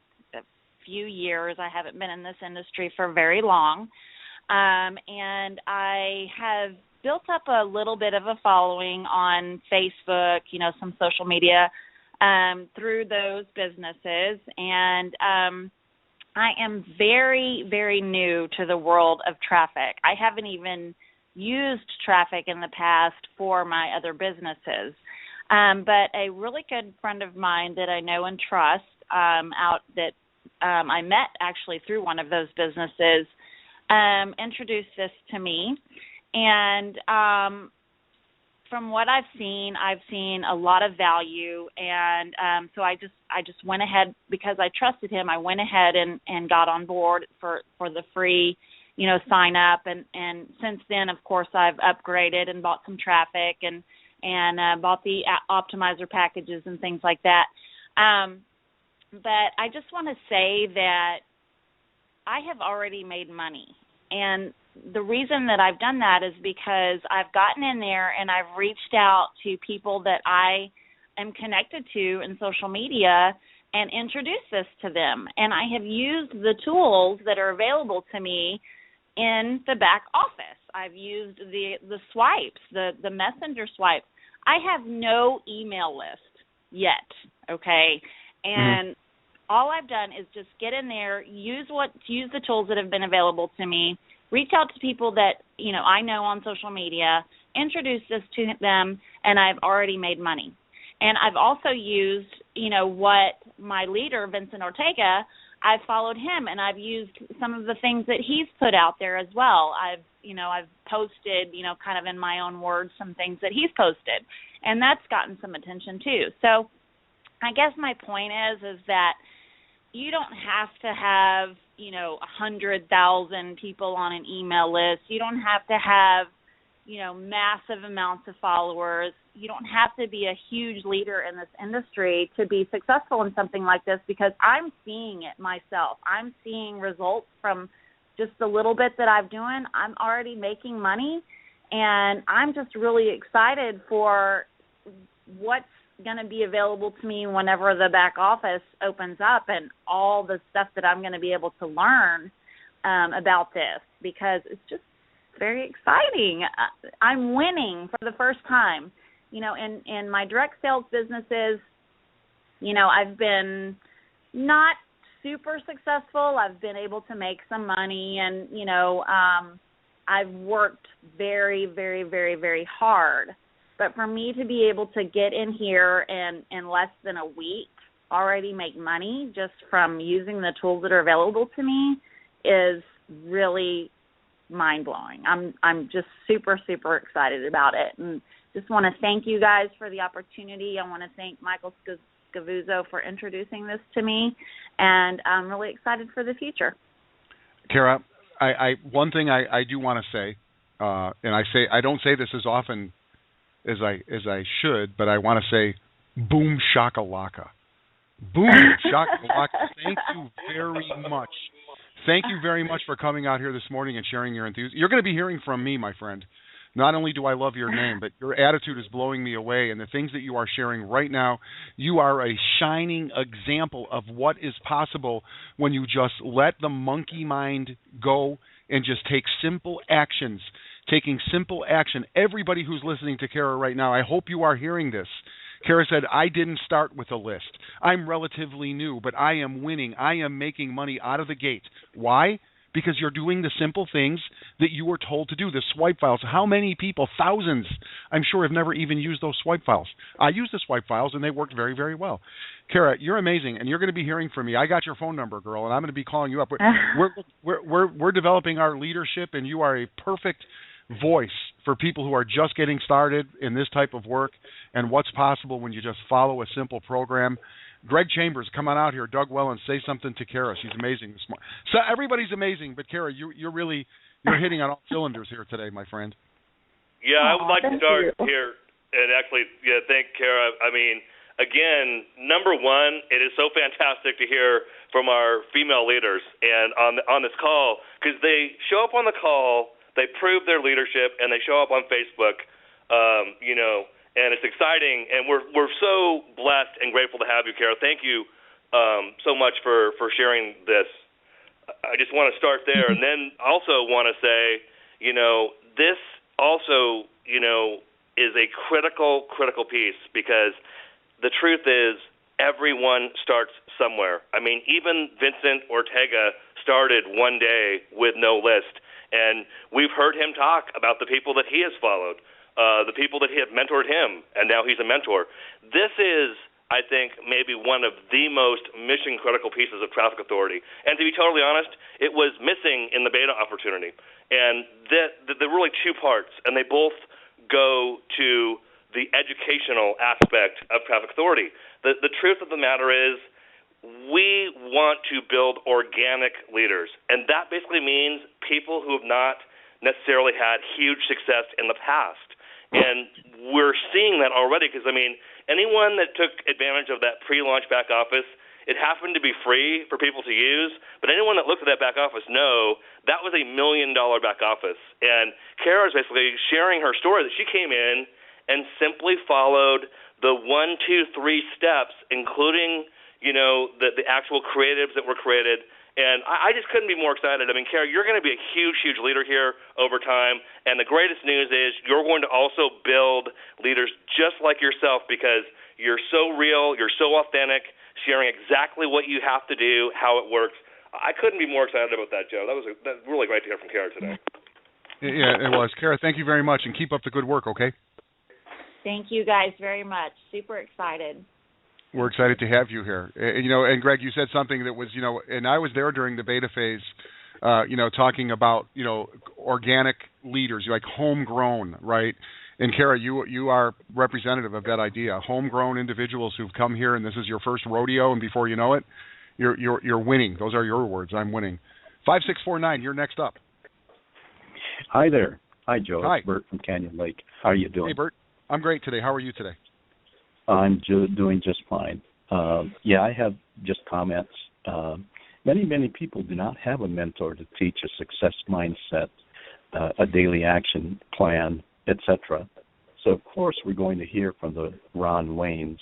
few years. I haven't been in this industry for very long. And I have built up a little bit of a following on Facebook, some social media through those businesses. And I am very, very new to the world of traffic. I haven't even used traffic in the past for my other businesses. But a really good friend of mine that I know and trust I met actually through one of those businesses introduced this to me. And from what I've seen a lot of value. And so I just went ahead, because I trusted him, I went ahead and got on board for the free sign up, and since then, of course, I've upgraded and bought some traffic and bought the optimizer packages and things like that. But I just want to say that I have already made money, and the reason that I've done that is because I've gotten in there and I've reached out to people that I am connected to in social media and introduced this to them, and I have used the tools that are available to me in the back office. I've used the swipes, the messenger swipes. I have no email list yet, okay? And all I've done is just get in there, use the tools that have been available to me, reach out to people that, I know on social media, introduce this to them, and I've already made money. And I've also used, what my leader, Vincent Ortega, I've followed him, and I've used some of the things that he's put out there as well. I've posted, kind of in my own words, some things that he's posted, and that's gotten some attention too. So I guess my point is that you don't have to have, 100,000 people on an email list. You don't have to have, massive amounts of followers. You don't have to be a huge leader in this industry to be successful in something like this, because I'm seeing it myself. I'm seeing results from just the little bit that I'm doing. I'm already making money, and I'm just really excited for what's going to be available to me whenever the back office opens up, and all the stuff that I'm going to be able to learn about this, because it's just very exciting. I'm winning for the first time. In my direct sales businesses, I've been not super successful. I've been able to make some money, and, I've worked very, very, very, very hard. But for me to be able to get in here and in less than a week already make money just from using the tools that are available to me is really mind-blowing. I'm just super, super excited about it, and just want to thank you guys for the opportunity. I want to thank Michael Scavuzzo for introducing this to me, and I'm really excited for the future. Kara, one thing I do want to say, and I don't say this as often as I should, but I want to say, boom shakalaka. Boom shakalaka. Thank you very much. Thank you very much for coming out here this morning and sharing your enthusiasm. You're going to be hearing from me, my friend. Not only do I love your name, but your attitude is blowing me away. And the things that you are sharing right now, you are a shining example of what is possible when you just let the monkey mind go and just take simple actions. Taking simple action. Everybody who's listening to Kara right now, I hope you are hearing this. Kara said, I didn't start with a list. I'm relatively new, but I am winning. I am making money out of the gate. Why? Because you're doing the simple things that you were told to do, the swipe files. How many people, thousands, I'm sure, have never even used those swipe files? I used the swipe files, and they worked very, very well. Kara, you're amazing, and you're going to be hearing from me. I got your phone number, girl, and I'm going to be calling you up. We're developing our leadership, and you are a perfect voice for people who are just getting started in this type of work and what's possible when you just follow a simple program. Greg Chambers, come on out here. Doug Wellen, say something to Kara. She's amazing this morning. So everybody's amazing, but Kara, you're hitting on all cylinders here today, my friend. Yeah, I would like to start here and actually thank Kara. I mean, again, number one, it is so fantastic to hear from our female leaders and on this call, because they show up on the call, they prove their leadership, and they show up on Facebook, and it's exciting, and we're so blessed and grateful to have you, Kara. Thank you so much for sharing this. I just want to start there, and then also want to say, this also, is a critical piece, because the truth is everyone starts somewhere. I mean, even Vincent Ortega started one day with no list, and we've heard him talk about the people that he has followed, the people that have mentored him, and now he's a mentor. This is, I think, maybe one of the most mission-critical pieces of traffic authority. And to be totally honest, it was missing in the beta opportunity. And they're really two parts, and they both go to the educational aspect of traffic authority. The truth of the matter is, we want to build organic leaders, and that basically means people who have not necessarily had huge success in the past. And we're seeing that already, because, I mean, anyone that took advantage of that pre-launch back office, it happened to be free for people to use, but anyone that looked at that back office know that was $1 million back office. And Kara is basically sharing her story that she came in and simply followed the 1, 2, 3 steps, including the actual creatives that were created. And I just couldn't be more excited. I mean, Kara, you're going to be a huge, huge leader here over time. And the greatest news is you're going to also build leaders just like yourself, because you're so real, you're so authentic, sharing exactly what you have to do, how it works. I couldn't be more excited about that, Joe. That's really great to hear from Kara today. Yeah, it was. Kara, thank you very much, and keep up the good work, okay? Thank you guys very much. Super excited. We're excited to have you here. And Greg, you said something that was, and I was there during the beta phase, talking about, organic leaders, like homegrown, right? And Kara, you are representative of that idea. Homegrown individuals who've come here, and this is your first rodeo, and before you know it, you're winning. Those are your words. I'm winning. 5649, you're next up. Hi there. Hi, Joe. Hi. It's Bert from Canyon Lake. How are you doing? Hey, Bert. I'm great today. How are you today? I'm doing just fine. I have just comments. Many people do not have a mentor to teach a success mindset, a daily action plan, etc. So, of course, we're going to hear from the Ron Waynes.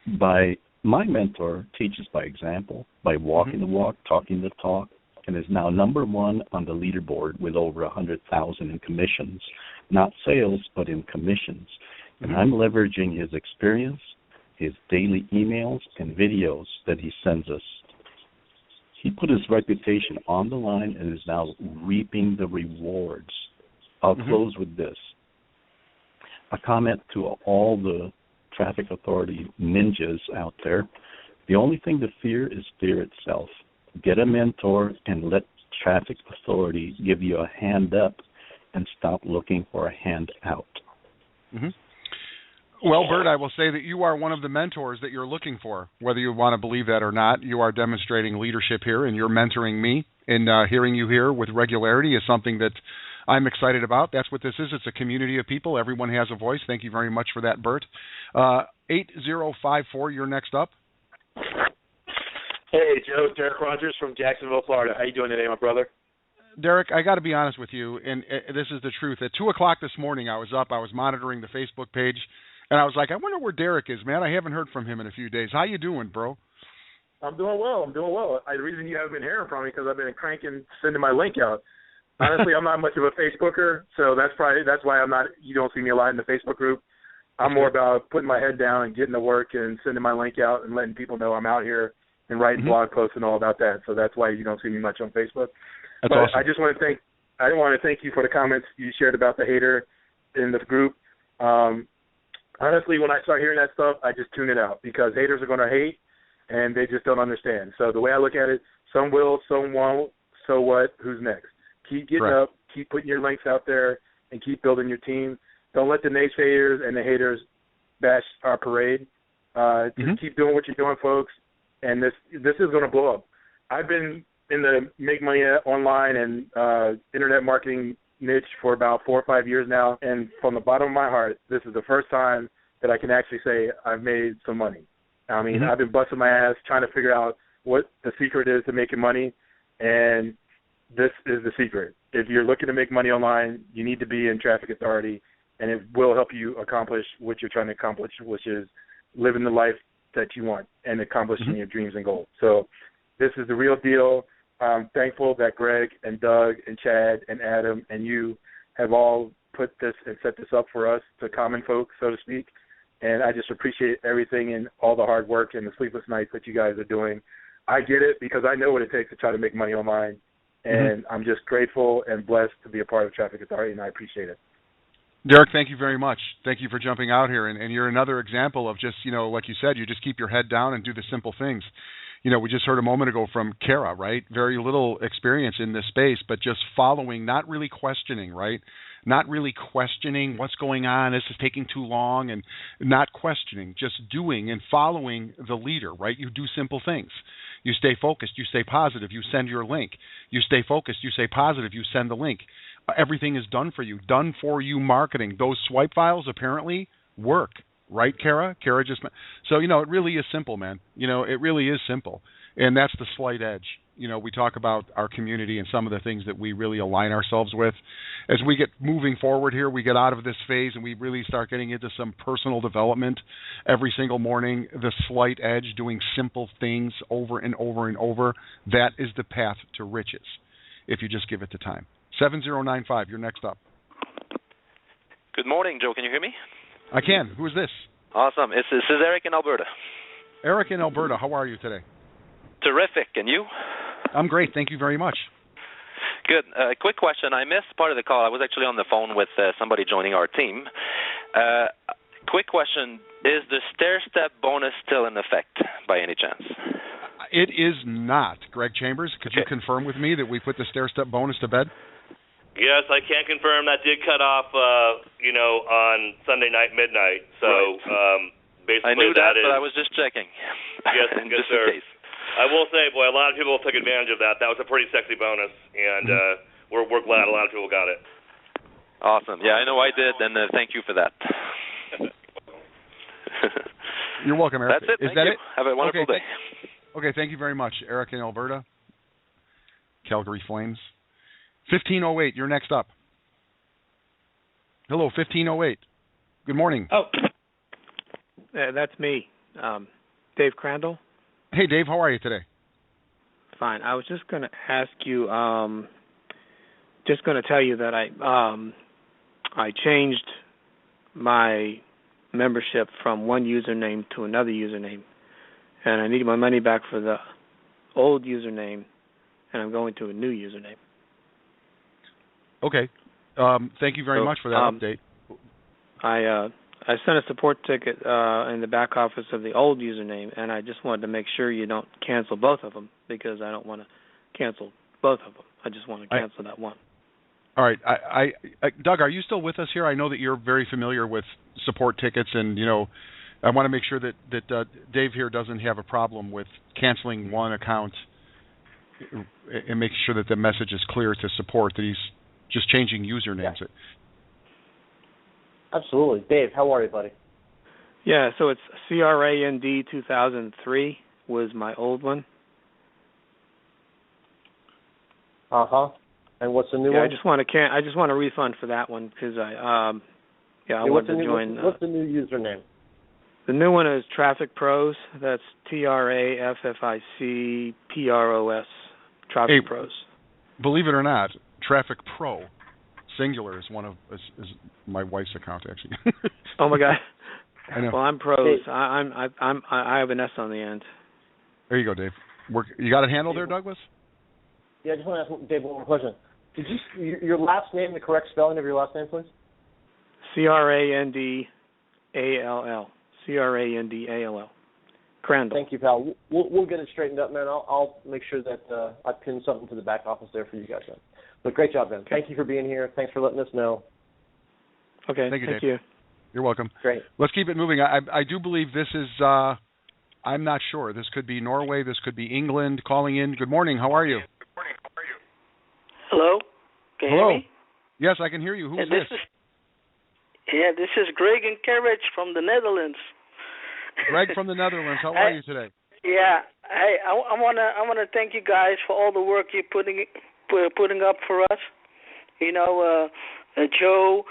My mentor teaches by example, by walking the walk, talking the talk, and is now number one on the leaderboard with over 100,000 in commissions, not sales, but in commissions. And I'm leveraging his experience, his daily emails and videos that he sends us. He put his reputation on the line and is now reaping the rewards. I'll close with this. A comment to all the traffic authority ninjas out there. The only thing to fear is fear itself. Get a mentor and let traffic authority give you a hand up and stop looking for a hand out. Well, Bert, I will say that you are one of the mentors that you're looking for. Whether you want to believe that or not, you are demonstrating leadership here, and you're mentoring me. And hearing you here with regularity is something that I'm excited about. That's what this is. It's a community of people. Everyone has a voice. Thank you very much for that, Bert. 8054, you're next up. Hey, Joe. Derek Rogers from Jacksonville, Florida. How you doing today, my brother? Derek, I got to be honest with you, and this is the truth. At 2:00 this morning, I was up. I was monitoring the Facebook page, and I was like, I wonder where Derek is, man. I haven't heard from him in a few days. How you doing, bro? I'm doing well. The reason you haven't been hearing from me because I've been cranking, sending my link out. Honestly, I'm not much of a Facebooker, so that's why you don't see me a lot in the Facebook group. I'm more about putting my head down and getting to work and sending my link out and letting people know I'm out here and writing blog posts and all about that. So that's why you don't see me much on Facebook. That's awesome. I just want to thank you for the comments you shared about the hater in the group. Honestly, when I start hearing that stuff, I just tune it out because haters are going to hate and they just don't understand. So the way I look at it, some will, some won't. So what? Who's next? Keep getting up, keep putting your links out there, and keep building your team. Don't let the naysayers and the haters bash our parade. Just keep doing what you're doing, folks, and this is going to blow up. I've been in the make money online and internet marketing niche for about 4 or 5 years now, and from the bottom of my heart, this is the first time that I can actually say I've made some money. I mean, I've been busting my ass trying to figure out what the secret is to making money, and this is the secret. If you're looking to make money online, you need to be in Traffic Authority, and it will help you accomplish what you're trying to accomplish, which is living the life that you want and accomplishing your dreams and goals. So this is the real deal. I'm thankful that Greg and Doug and Chad and Adam and you have all put this and set this up for us, the common folk, so to speak. And I just appreciate everything and all the hard work and the sleepless nights that you guys are doing. I get it because I know what it takes to try to make money online. And I'm just grateful and blessed to be a part of Traffic Authority, and I appreciate it. Derek, thank you very much. Thank you for jumping out here. And you're another example of just, like you said, you just keep your head down and do the simple things. We just heard a moment ago from Kara, right? Very little experience in this space, but just following, not really questioning, right? Not really questioning what's going on, this is taking too long, and not questioning, just doing and following the leader, right? You do simple things. You stay focused, you stay positive, you send your link. You stay focused, you stay positive, you send the link. Everything is done for you, done for you marketing. Those swipe files apparently work. Right, Kara? Kara just... So, it really is simple, man. It really is simple. And that's the slight edge. We talk about our community and some of the things that we really align ourselves with. As we get moving forward here, we get out of this phase and we really start getting into some personal development every single morning. The slight edge, doing simple things over and over and over, that is the path to riches if you just give it the time. 7095, you're next up. Good morning, Joe. Can you hear me? I can. Who is this? Awesome. This is Eric in Alberta. Eric in Alberta. How are you today? Terrific. And you? I'm great. Thank you very much. Good. Quick question. I missed part of the call. I was actually on the phone with somebody joining our team. Quick question. Is the stair-step bonus still in effect by any chance? It is not. Greg Chambers, could you confirm with me that we put the stair-step bonus to bed? Yes, I can confirm that did cut off, on Sunday night midnight. So basically, I knew that is. But I was just checking. Yes, just sir. in case. I will say, boy, a lot of people took advantage of that. That was a pretty sexy bonus, and we're glad a lot of people got it. Awesome. Yeah, I know I did, and thank you for that. You're welcome, Eric. That's it. Is that it? Have a wonderful day. Okay, thank you very much, Eric in Alberta. Calgary Flames. 1508, you're next up. Hello, 1508. Good morning. Oh, that's me, Dave Crandall. Hey, Dave, how are you today? Fine. I was just going to ask you, just going to tell you that I changed my membership from one username to another username, and I need my money back for the old username, and I'm going to a new username. Okay. Thank you very much for that update. I sent a support ticket in the back office of the old username, and I just wanted to make sure you don't cancel both of them because I don't want to cancel both of them. I just want to cancel that one. All right. I Doug, are you still with us here? I know that you're very familiar with support tickets, and I want to make sure that Dave here doesn't have a problem with canceling one account and making sure that the message is clear to support that he's just changing usernames. Yeah. Absolutely. Dave, how are you, buddy? Yeah, so it's CRAND 2003 was my old one. Uh-huh. And what's the new one? one? I just want a refund for that one because I wanted to join. What's the new username? The new one is Traffic Pros. That's TRAFFICPROS. Traffic Pros. Believe it or not, Traffic Pro, singular, is is my wife's account actually. Oh my God. I know. Well, I'm Pros. I have an S on the end. There you go, Dave. You got it handled there, Douglas? Yeah, I just want to ask Dave one more question. Did your last name, the correct spelling of your last name, please? CRANDALL. CRANDALL. Crandall. Thank you, pal. We'll get it straightened up, man. I'll make sure that I pin something to the back office there for you guys, man. But great job, man. Okay. Thank you for being here. Thanks for letting us know. Okay. Thank you, Dave. You're welcome. Great. Let's keep it moving. I do believe this is. I'm not sure. This could be Norway. This could be England calling in. Good morning. How are you? Hello. Can you Hello. hear me? Yes, I can hear you. Who's this? This is Greg and Carriage from the Netherlands. Greg from the Netherlands. How are you today? Yeah. Hey, I wanna thank you guys for all the work you're putting up for us. You know, Joe,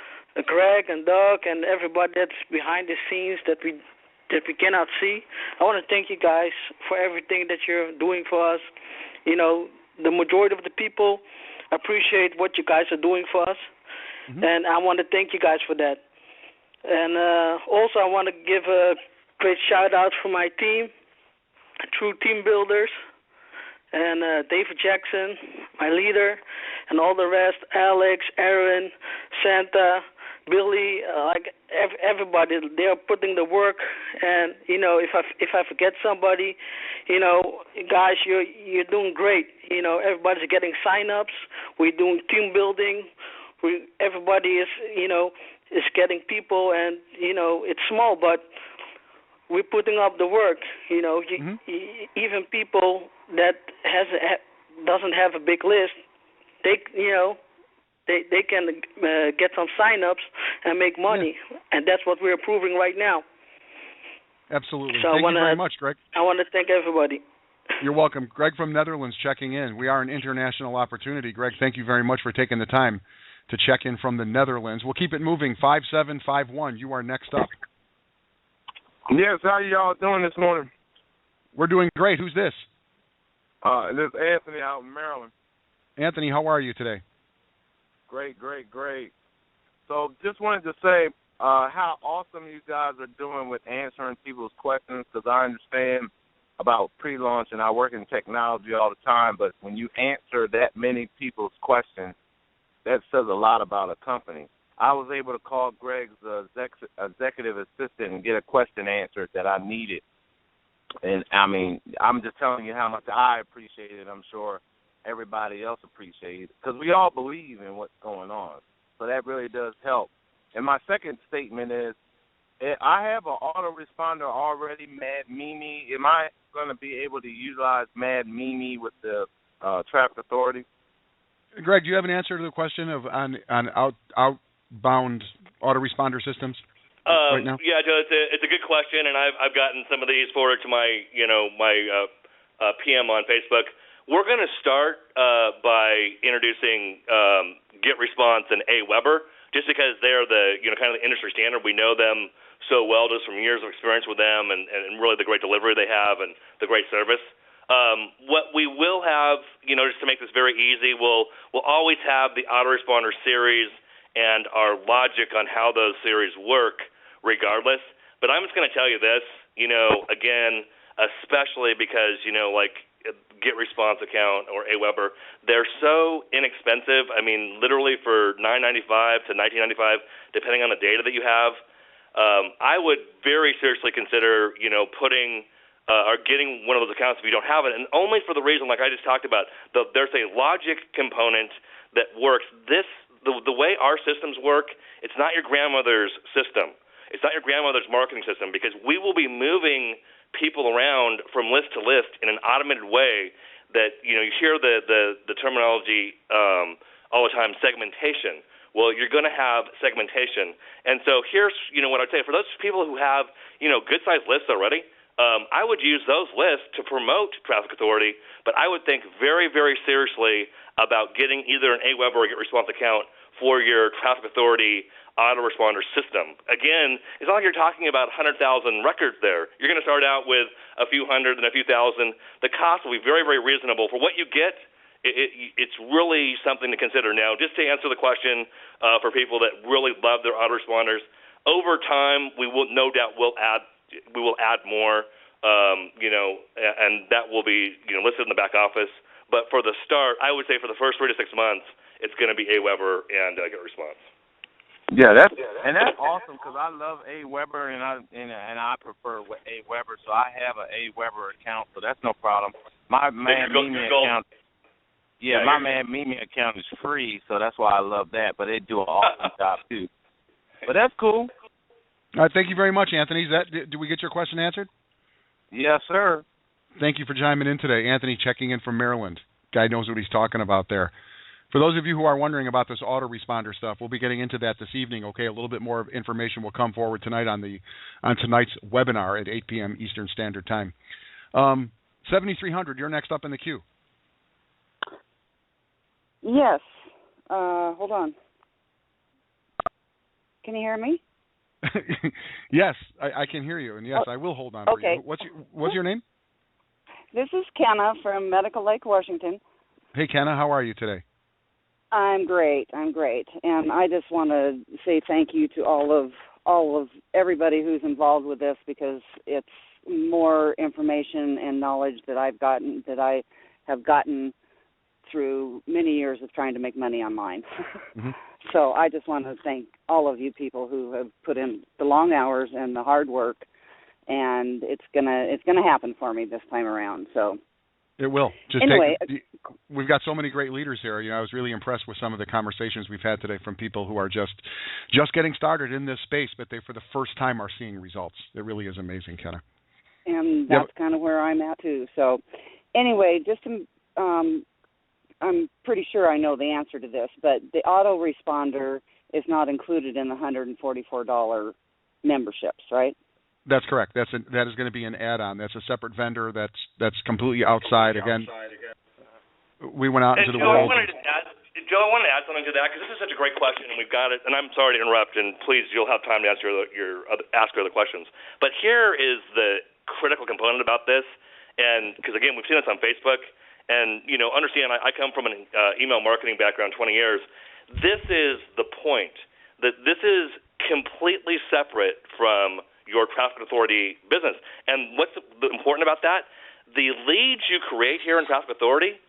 Greg, and Doug, and everybody that's behind the scenes that we cannot see. I want to thank you guys for everything that you're doing for us. You know, the majority of the people appreciate what you guys are doing for us, and I want to thank you guys for that. And also, I want to give a great shout out for my team, True Team Builders, and David Jackson, my leader, and all the rest, Alex, Aaron, Santa, Billy, everybody. They are putting the work, and you know, if I forget somebody, you know, guys, you're doing great. You know, everybody's getting sign-ups. We're doing team building. Everybody is getting people, and you know, it's small, but we're putting up the work. You know, even people that doesn't have a big list, they can get some sign-ups and make money, and that's what we're approving right now. Absolutely. So Thank you very much, Greg. I want to thank everybody. You're welcome. Greg from Netherlands checking in. We are an international opportunity. Greg, thank you very much for taking the time to check in from the Netherlands. We'll keep it moving. 5751, you are next up. Yes, how y'all doing this morning? We're doing great. Who's this? This is Anthony out in Maryland. Anthony, how are you today? Great. So just wanted to say how awesome you guys are doing with answering people's questions, because I understand about pre-launch and I work in technology all the time, but when you answer that many people's questions, that says a lot about a company. I was able to call Greg's executive assistant and get a question answered that I needed. And, I mean, I'm just telling you how much I appreciate it. I'm sure everybody else appreciates it, because we all believe in what's going on. So that really does help. And my second statement is, I have an autoresponder already, Mad Mimi. Am I going to be able to utilize Mad Mimi with the traffic authority? Greg, do you have an answer to the question on outbound autoresponder systems right now? Yeah, Joe, it's a good question, and I've gotten some of these forwarded to my PM on Facebook. We're going to start by introducing GetResponse and AWeber, just because they're the kind of the industry standard. We know them so well just from years of experience with them, and really the great delivery they have and the great service. What we will have, just to make this very easy, we'll always have the autoresponder series and our logic on how those series work regardless. But I'm just going to tell you this, again, especially because, like GetResponse account or AWeber, they're so inexpensive. I mean, literally for $9.95 to $19.95, depending on the data that you have. I would very seriously consider, putting or getting one of those accounts if you don't have it, and only for the reason, like I just talked about, there's a logic component that works. The way our systems work, it's not your grandmother's system. It's not your grandmother's marketing system, because we will be moving people around from list to list in an automated way that, you hear the terminology all the time, segmentation. Well, you're going to have segmentation. And so here's, what I'd say. For those people who have, good-sized lists already, I would use those lists to promote traffic authority, but I would think very, very seriously about getting either an AWeber or GetResponse account for your traffic authority autoresponder system. Again, it's not like you're talking about 100,000 records there. You're going to start out with a few hundred and a few thousand. The cost will be very, very reasonable. For what you get, it's really something to consider. Now, just to answer the question for people that really love their autoresponders, over time we will no doubt add more, and that will be listed in the back office. But for the start, I would say for the first 3 to 6 months, it's going to be AWeber and GetResponse. Yeah, that's awesome because I love AWeber and I prefer AWeber, so I have an AWeber account, so that's no problem. My Man Meet Me account, my Man Meet Me account is free, so that's why I love that. But they do an awesome job too. But that's cool. All right, thank you very much, Anthony. Did we get your question answered? Yes, sir. Thank you for chiming in today. Anthony checking in from Maryland. Guy knows what he's talking about there. For those of you who are wondering about this autoresponder stuff, we'll be getting into that this evening. Okay, a little bit more information will come forward tonight on tonight's webinar at 8 p.m. Eastern Standard Time. 7300, you're next up in the queue. Yes. Hold on. Can you hear me? Yes, I can hear you, and yes, I will hold on for you. What's your name? This is Kenna from Medical Lake, Washington. Hey, Kenna, how are you today? I'm great, and I just want to say thank you to all of everybody who's involved with this, because it's more information and knowledge that I have gotten through many years of trying to make money online. Mm-hmm. So I just want to thank all of you people who have put in the long hours and the hard work, and it's gonna happen for me this time around. So it will. We've got so many great leaders here. I was really impressed with some of the conversations we've had today from people who are just getting started in this space, but they for the first time are seeing results. It really is amazing, Kenna. And that's kind of where I'm at too. So anyway, just to, I'm pretty sure I know the answer to this, but the autoresponder is not included in the $144 memberships, right? That's correct. That is going to be an add-on. That's a separate vendor. That's completely outside. Again, we went out into the world. Joe, I wanted to add something to that because this is such a great question, and we've got it. And I'm sorry to interrupt, and please, you'll have time to ask your other questions. But here is the critical component about this, and because again, we've seen this on Facebook, and understand I come from an email marketing background, 20 years. This is the point, that this is completely separate from your traffic authority business. And what's important about that? The leads you create here in traffic authority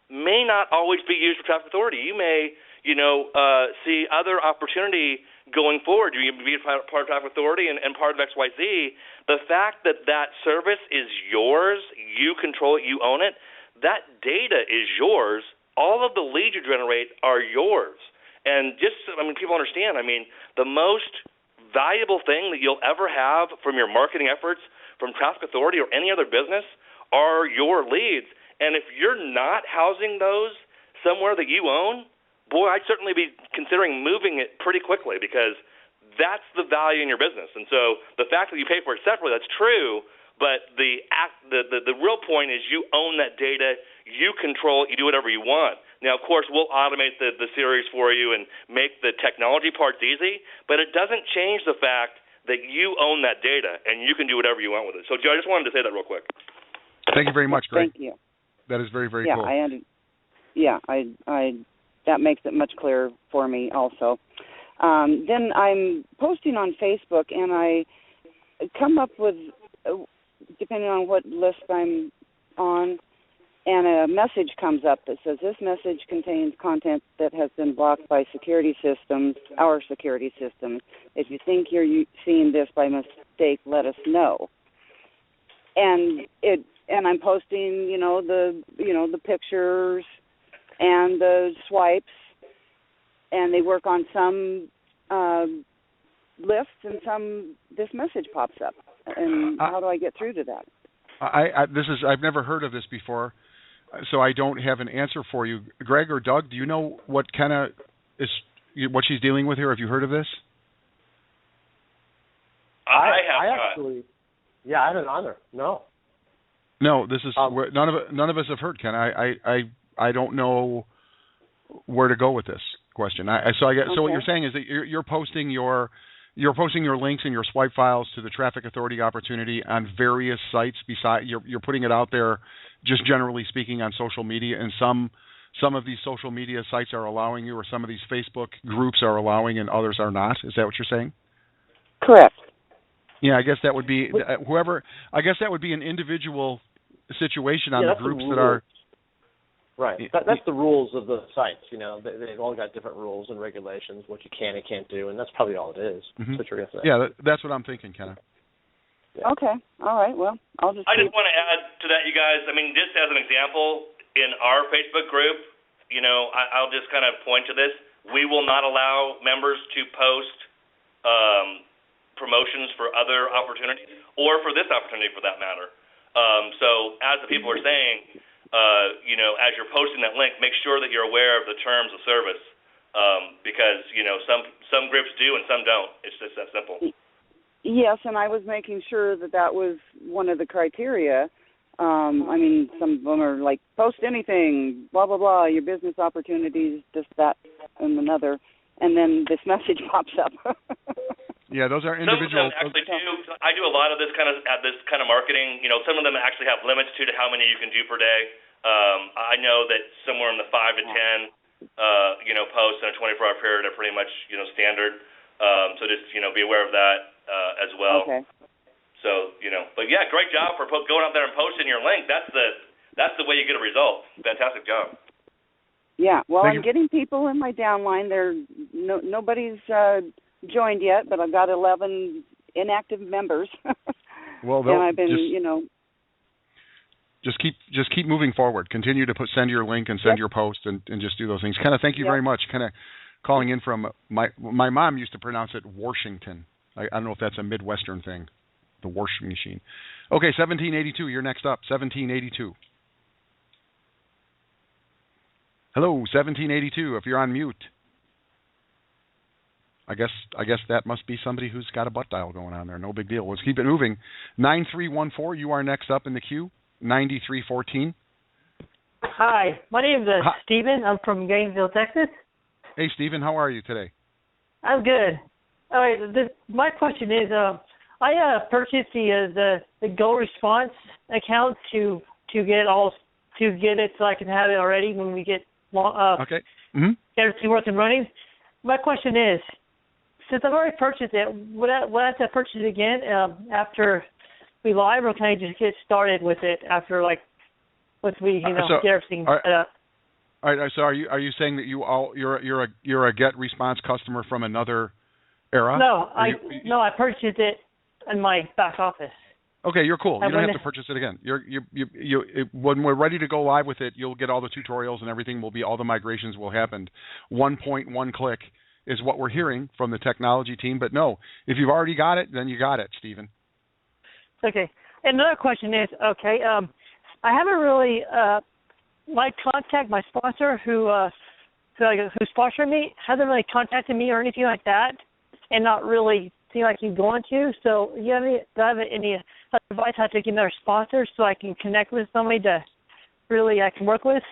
may not always be used for traffic authority. You may, see other opportunity going forward. You be part of traffic authority and part of XYZ. The fact that service is yours, you control it, you own it, that data is yours. All of the leads you generate are yours. And people understand, the most valuable thing that you'll ever have from your marketing efforts, from traffic authority or any other business, are your leads. And if you're not housing those somewhere that you own, boy, I'd certainly be considering moving it pretty quickly, because that's the value in your business. And so the fact that you pay for it separately, that's true, but the real point is you own that data, you control it, you do whatever you want. Now, of course, we'll automate the series for you and make the technology parts easy, but it doesn't change the fact that you own that data and you can do whatever you want with it. So, Joe, I just wanted to say that real quick. Thank you very much, Greg. Thank you. That is very, very cool. That makes it much clearer for me also. Then I'm posting on Facebook, and I come up with, depending on what list I'm on, and a message comes up that says, this message contains content that has been blocked by security systems, our security systems. If you think you're seeing this by mistake, let us know. And I'm posting, the pictures and the swipes, and they work on some lists, and some this message pops up. And how do I get through to that? I've never heard of this before, so I don't have an answer for you. Greg or Doug, do you know what what she's dealing with here? Have you heard of this? I have Yeah, I haven't either. No. No, this is none of us have heard, Ken. I don't know where to go with this question. So what you're saying is that you're posting your links and your swipe files to the Traffic Authority opportunity on various sites. You're putting it out there, just generally speaking, on social media, and some of these social media sites are allowing you, or some of these Facebook groups are allowing, and others are not. Is that what you're saying? Correct. Yeah, I guess that would be whoever. I guess that would be an individual situation on the groups that are. Right. That's the rules of the sites. They've all got different rules and regulations, what you can and can't do, and that's probably all it is. Mm-hmm. That's what you're going to say. Yeah, that's what I'm thinking, Kenna. Yeah. Okay. All right. Well, I just want to add to that, you guys. I mean, just as an example, in our Facebook group, I'll just kind of point to this. We will not allow members to post promotions for other opportunities, or for this opportunity for that matter. So as the people are saying, as you're posting that link, make sure that you're aware of the terms of service, because some groups do and some don't. It's just that simple. Yes, and I was making sure that was one of the criteria. I mean, some of them are like, post anything, blah, blah, blah, your business opportunities, this, that, and another, and then this message pops up. Yeah, those are individual. Some of them actually do. I do a lot of this kind of marketing. Some of them actually have limits to how many you can do per day. I know that somewhere in the 5 to 10, posts in a 24-hour period are pretty much, standard. So just, be aware of that as well. Okay. So, but yeah, great job for going out there and posting your link. That's the way you get a result. Fantastic job. Yeah, well, I'm getting people in my downline. Nobody's joined yet, but I've got 11 inactive members. Well, and I've been, just keep moving forward. Continue to send your link and send your post and just do those things. Kenna, thank you very much. Kenna, calling in from my mom used to pronounce it Washington. I don't know if that's a Midwestern thing, the washing machine. Okay, 1782. You're next up. 1782. Hello, 1782. If you're on mute. I guess that must be somebody who's got a butt dial going on there. No big deal. Let's keep it moving. 9314, you are next up in the queue. 9314. Hi, my name is Steven. I'm from Gainesville, Texas. Hey, Steven, how are you today? I'm good. All right, my question is, I purchased the Go Response account to get it so I can have it already when we get okay. Mm-hmm. Everything working running. My question is, since I've already purchased it, would I have to purchase it again after we live, or can I just get started with it after once we get everything set up? All right. So are you saying that you're a Get Response customer from another era? No, I purchased it in my back office. Okay, you're cool. You don't have to purchase it again. When we're ready to go live with it, you'll get all the tutorials and everything. All the migrations will happen. 1.1 click is what we're hearing from the technology team. But no, if you've already got it, then you got it, Stephen. Okay. And another question is, I haven't really my sponsor who sponsored me hasn't really contacted me or anything like that, and not really seem like he's going to. So do I have any advice how to get another sponsor so I can connect with somebody I can work with?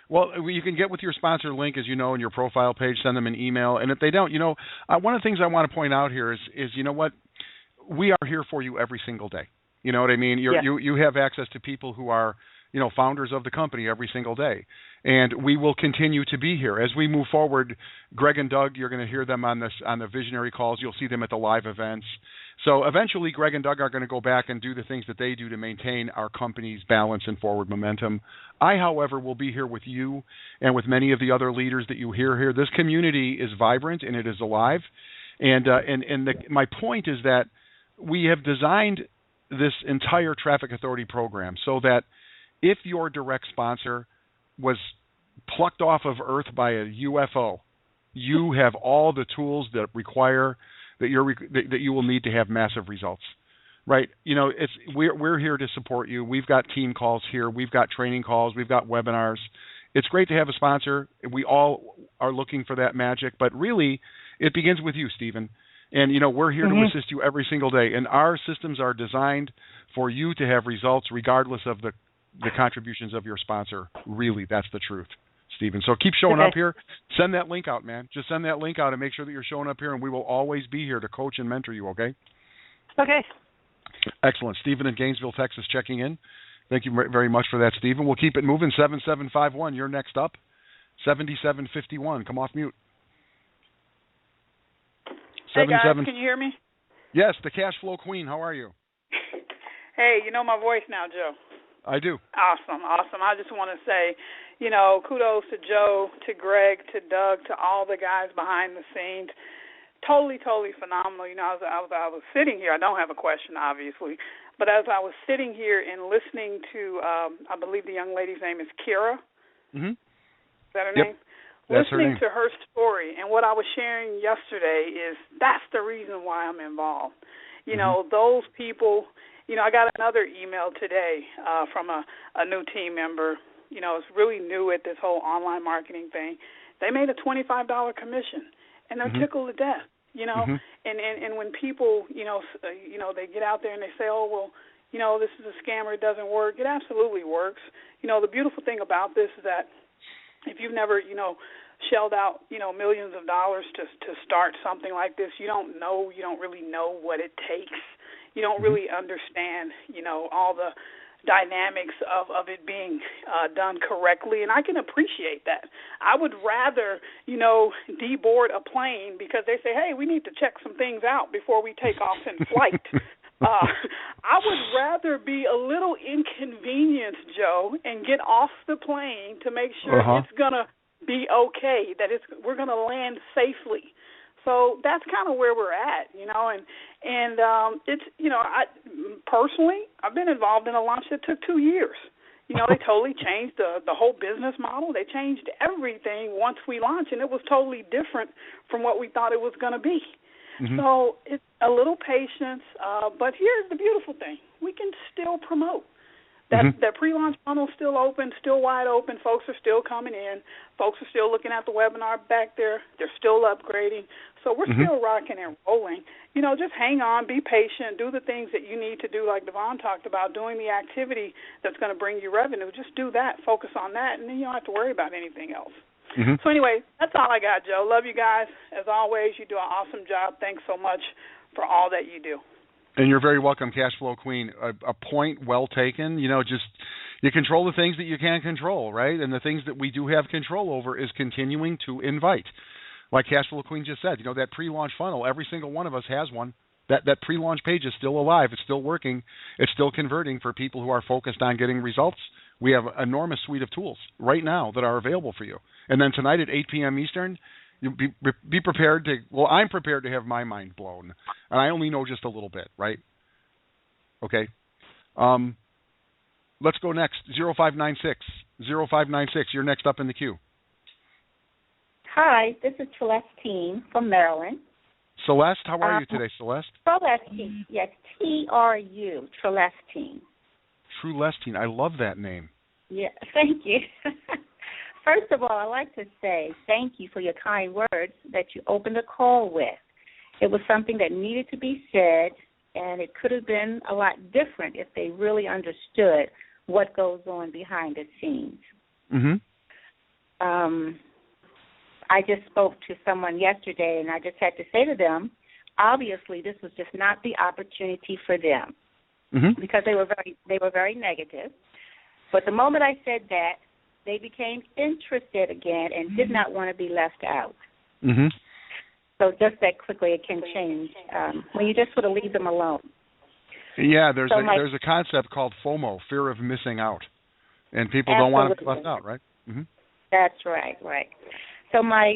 Well, you can get with your sponsor link, as you know, in your profile page. Send them an email, and if they don't, one of the things I want to point out here is you know what, we are here for you every single day. You know what I mean? You have access to people who are founders of the company every single day, and we will continue to be here as we move forward. Greg and Doug, you're going to hear them on the visionary calls. You'll see them at the live events. So eventually, Greg and Doug are going to go back and do the things that they do to maintain our company's balance and forward momentum. I, however, will be here with you and with many of the other leaders that you hear here. This community is vibrant and it is alive. And my point is that we have designed this entire Traffic Authority program so that if your direct sponsor was plucked off of Earth by a UFO, you have all the tools that you will need to have massive results, right? We're here to support you. We've got team calls here. We've got training calls. We've got webinars. It's great to have a sponsor. We all are looking for that magic, but really, it begins with you, Stephen. And, we're here to assist you every single day. And our systems are designed for you to have results regardless of the contributions of your sponsor. Really, that's the truth, Stephen. So keep showing up here. Send that link out, man. Just send that link out and make sure that you're showing up here, and we will always be here to coach and mentor you, okay? Okay. Excellent. Stephen in Gainesville, Texas, checking in. Thank you very much for that, Stephen. We'll keep it moving. 7751, you're next up. 7751, come off mute. Hey, guys, can you hear me? Yes, the Cash Flow Queen. How are you? Hey, you know my voice now, Joe. I do. Awesome. I just want to say, kudos to Joe, to Greg, to Doug, to all the guys behind the scenes. Totally phenomenal. I was sitting here. I don't have a question, obviously, but as I was sitting here and listening to, I believe the young lady's name is Kira. Mm-hmm. Is that her name? That's listening her name. to her story, and what I was sharing yesterday is that's the reason why I'm involved. Those people, I got another email today from a new team member. It's really new at this whole online marketing thing. They made a $25 commission, and they're tickled to death. And when people, they get out there and they say, oh, well, this is a scammer, it doesn't work. It absolutely works. The beautiful thing about this is that if you've never, shelled out, millions of dollars to start something like this, you don't really know what it takes. You don't really understand, all the dynamics of it being done correctly, and I can appreciate that. I would rather, deboard a plane because they say, hey, we need to check some things out before we take off in flight. I would rather be a little inconvenienced, Joe, and get off the plane to make sure it's going to be okay, that we're going to land safely. So that's kind of where we're at, and it's, I personally, I've been involved in a launch that took 2 years. They totally changed the whole business model. They changed everything once we launched, and it was totally different from what we thought it was going to be. So it's a little patience, but here's the beautiful thing. We can still promote. That pre-launch funnel is still open, still wide open. Folks are still coming in. Folks are still looking at the webinar back there. They're still upgrading. So we're still rocking and rolling. Just hang on, be patient, do the things that you need to do, like Devon talked about, doing the activity that's going to bring you revenue. Just do that, focus on that, and then you don't have to worry about anything else. So anyway, that's all I got, Joe. Love you guys. As always, you do an awesome job. Thanks so much for all that you do. And you're very welcome, Cash Flow Queen. A point well taken. Just you control the things that you can control, right? And the things that we do have control over is continuing to invite. Like Cash Flow Queen just said, that pre-launch funnel, every single one of us has one. That pre-launch page is still alive. It's still working. It's still converting for people who are focused on getting results. We have an enormous suite of tools right now that are available for you. And then tonight at 8 p.m. Eastern, be prepared to, I'm prepared to have my mind blown. And I only know just a little bit, right? Okay. Let's go next. 0596. 0596, you're next up in the queue. Hi, this is Celestine from Maryland. Celeste, how are you today, Celeste? Celestine, yes, T-R-U, Celestine. Trulestine, I love that name. Yeah, thank you. First of all, I'd like to say thank you for your kind words that you opened the call with. It was something that needed to be said, and it could have been a lot different if they really understood what goes on behind the scenes. I just spoke to someone yesterday, and I just had to say to them, obviously this was just not the opportunity for them because they were very negative. But the moment I said that, they became interested again and did not want to be left out. So just that quickly it can change when you just sort of leave them alone. Yeah, there's a concept called FOMO, fear of missing out, and people don't want to be left out, right? That's right. So my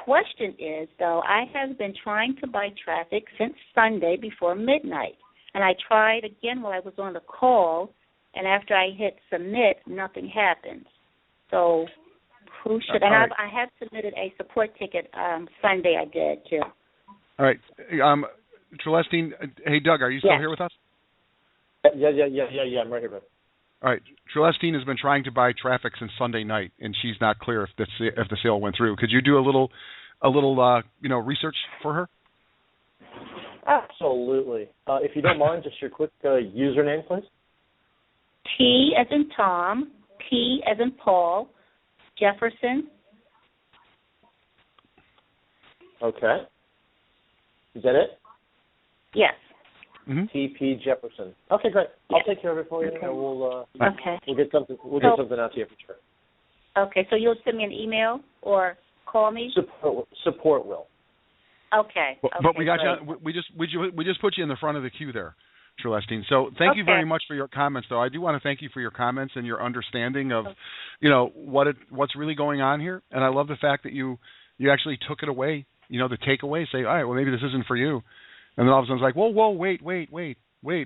question is, though, I have been trying to buy traffic since Sunday before midnight, and I tried again while I was on the call, and after I hit submit, nothing happens. So who should? And I have submitted a support ticket Sunday. I did too. All right, Celestine. Hey, Doug, are you still here with us? Yeah. I'm right here, man. All right, Celestine has been trying to buy traffic since Sunday night, and she's not clear if the sale went through. Could you do a little research for her? Absolutely. If you don't mind, just your quick username, please. T as in Tom, P as in Paul, Jefferson. Okay. Is that it? Yes. T.P. Jefferson. Okay, great. I'll take care of it for you, and we'll get something. We'll get something out to you for sure. Okay, so you'll send me an email or call me. Support will. Okay. But we got you. We just put you in the front of the queue there, Celestine. So thank you very much for your comments, though. I do want to thank you for your comments and your understanding of, what's really going on here. And I love the fact that you actually took it away. The takeaway. Say, all right, well, maybe this isn't for you. And then all of a sudden it's like, whoa, wait,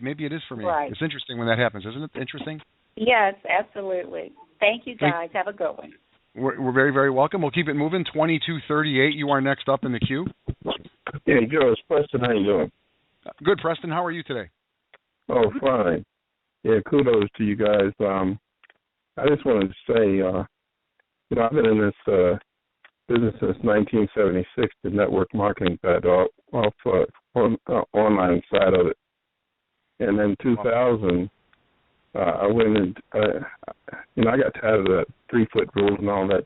maybe it is for me. Right. It's interesting when that happens, isn't it? Interesting? Yes, absolutely. Thank you, guys. Have a good one. We're very, very welcome. We'll keep it moving. 2238, you are next up in the queue. Hey, Joe, it's Preston. How you doing? Good, Preston. How are you today? Oh, fine. Yeah, kudos to you guys. I just wanted to say, I've been in this business since 1976, the network marketing side, online side of it. And then 2000, I went and, I got tired of that 3-foot rule and all that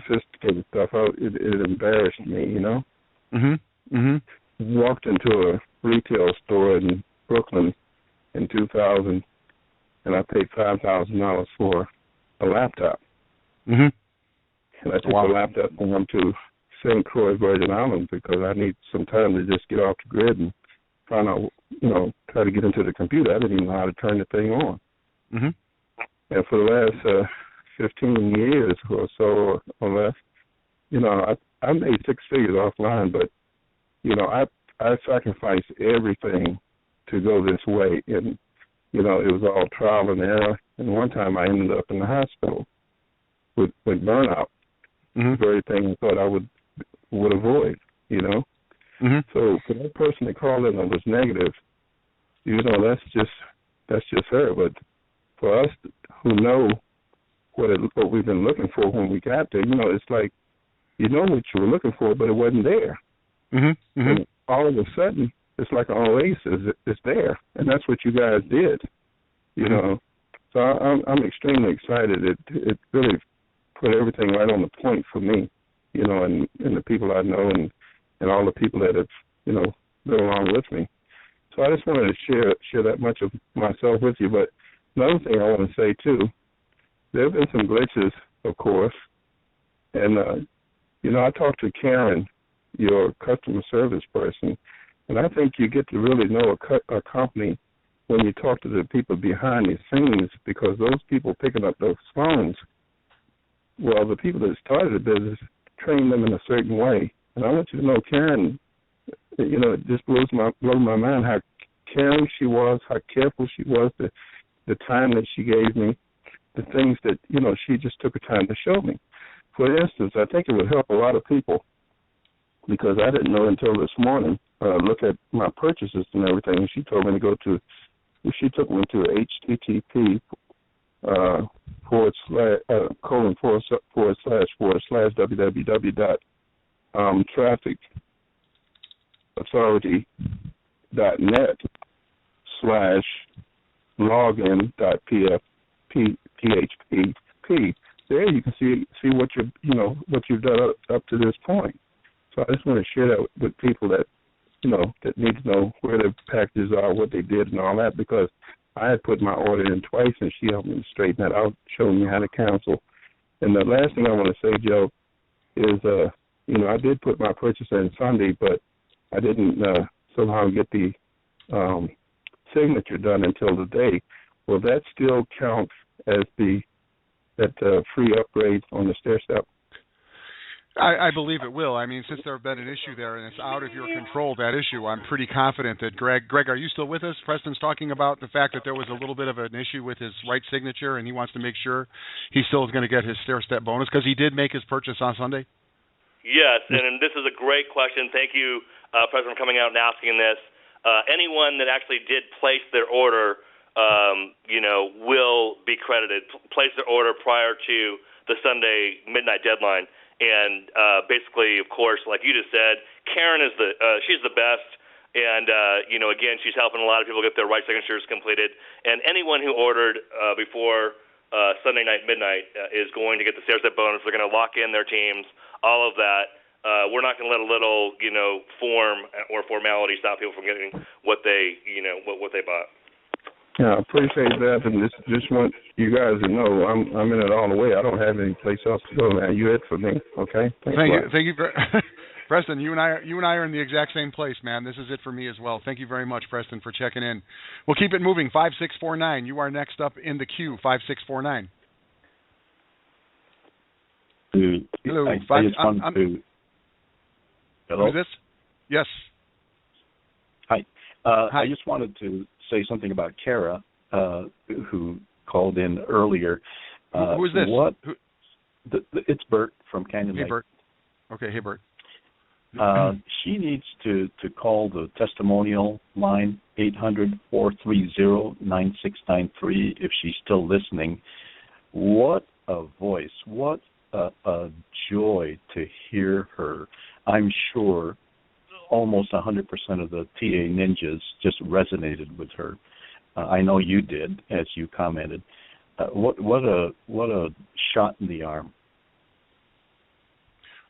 sophisticated stuff. It embarrassed me, Walked into a retail store in Brooklyn in 2000, and I paid $5,000 for a laptop. And I took the laptop home to St. Croix, Virgin Islands, because I need some time to just get off the grid and find out, try to get into the computer. I didn't even know how to turn the thing on. And for the last 15 years or so or less, I made 6 figures offline, but, I sacrificed everything to go this way. And, it was all trial and error. And one time I ended up in the hospital with burnout. The very thing I thought I would avoid, So for that person that called in and was negative, that's just her. But for us who know what we've been looking for when we got there, it's like what you were looking for, but it wasn't there. And all of a sudden, it's like an oasis. It's there, and that's what you guys did. So I'm extremely excited. It really put everything right on the point for me, and the people I know and all the people that have, been along with me. So I just wanted to share that much of myself with you. But another thing I want to say, too, there have been some glitches, of course. And, I talked to Karen, your customer service person, and I think you get to really know a company when you talk to the people behind the scenes, because those people picking up those phones, well, the people that started the business trained them in a certain way. And I want you to know, Karen, it just blows my mind how caring she was, how careful she was, the time that she gave me, the things that, she just took her time to show me. For instance, I think it would help a lot of people, because I didn't know until this morning, look at my purchases and everything, and she told me to go to, she took me to HTTP www.traffic.login.php. There you can see what you've done up to this point. So I just want to share that with people that that need to know where the packages are, what they did, and all that, because I had put my order in twice, and she helped me straighten that out, showing me how to cancel. And the last thing I want to say, Joe, is I did put my purchase in Sunday, but I didn't somehow get the signature done until today. Will that still count as that free upgrade on the stair step? I believe it will. I mean, since there have been an issue there and it's out of your control, that issue, I'm pretty confident that Greg, are you still with us? Preston's talking about the fact that there was a little bit of an issue with his right signature, and he wants to make sure he still is going to get his stair-step bonus because he did make his purchase on Sunday. Yes, and this is a great question. Thank you, President, for coming out and asking this. Anyone that actually did place their order, will be credited. Place their order prior to the Sunday midnight deadline. And basically, of course, like you just said, Karen is she's the best. And, again, she's helping a lot of people get their right signatures completed. And anyone who ordered before Sunday night midnight is going to get the stair-step bonus. They're going to lock in their teams, all of that. We're not going to let a little, form or formality stop people from getting what they, what they bought. Yeah, I appreciate that, and just want you guys to know I'm in it all the way. I don't have any place else to go, man. You it for me, okay? Thank you, Preston. You and I are in the exact same place, man. This is it for me as well. Thank you very much, Preston, for checking in. We'll keep it moving. 5649. You are next up in the queue. 5649. Hello. Hello. Who's this? Yes. Hi. Hi. I just wanted to say something about Kara, who called in earlier. Who is this? It's Bert from Canyon Lake. Hey, Bert. Okay, hey, Bert. She needs to call the testimonial line, 800-430-9693, if she's still listening. What a voice. What a joy to hear her. I'm sure almost 100% of the TA ninjas just resonated with her. I know you did, as you commented. What a shot in the arm.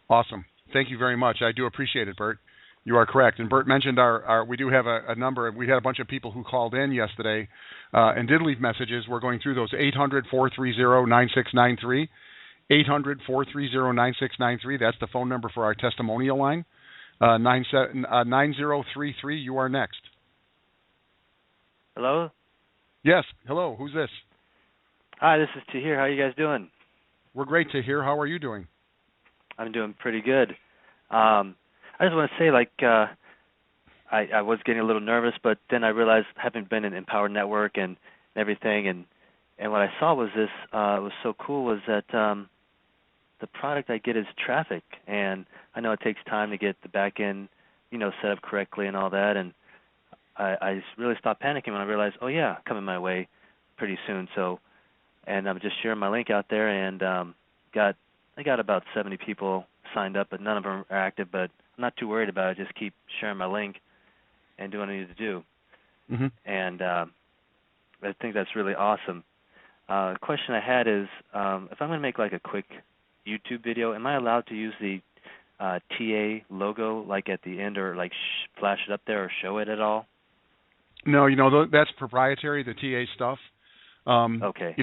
Awesome. Thank you very much. I do appreciate it, Bert. You are correct. And Bert mentioned we do have a number. We had a bunch of people who called in yesterday and did leave messages. We're going through those. 800-430-9693. 800-430-9693. That's the phone number for our testimonial line. 9033. You are next. Hello? Yes. Hello. Who's this? Hi, this is Tahir. How are you guys doing? We're great, Tahir. How are you doing? I'm doing pretty good. I just want to say, I was getting a little nervous, but then I realized, having been in Empower Network and everything, and what I saw was this, was so cool, was that the product I get is traffic, and I know it takes time to get the back end, set up correctly and all that, and I really stopped panicking when I realized, oh yeah, coming my way pretty soon. So, and I'm just sharing my link out there, and I got about 70 people signed up, but none of them are active. But I'm not too worried about it. Just keep sharing my link and doing what I need to do. Mm-hmm. And I think that's really awesome. The question I had is, if I'm going to make a quick YouTube video, am I allowed to use the TA logo at the end, or flash it up there or show it at all? No, that's proprietary, the TA stuff. Okay.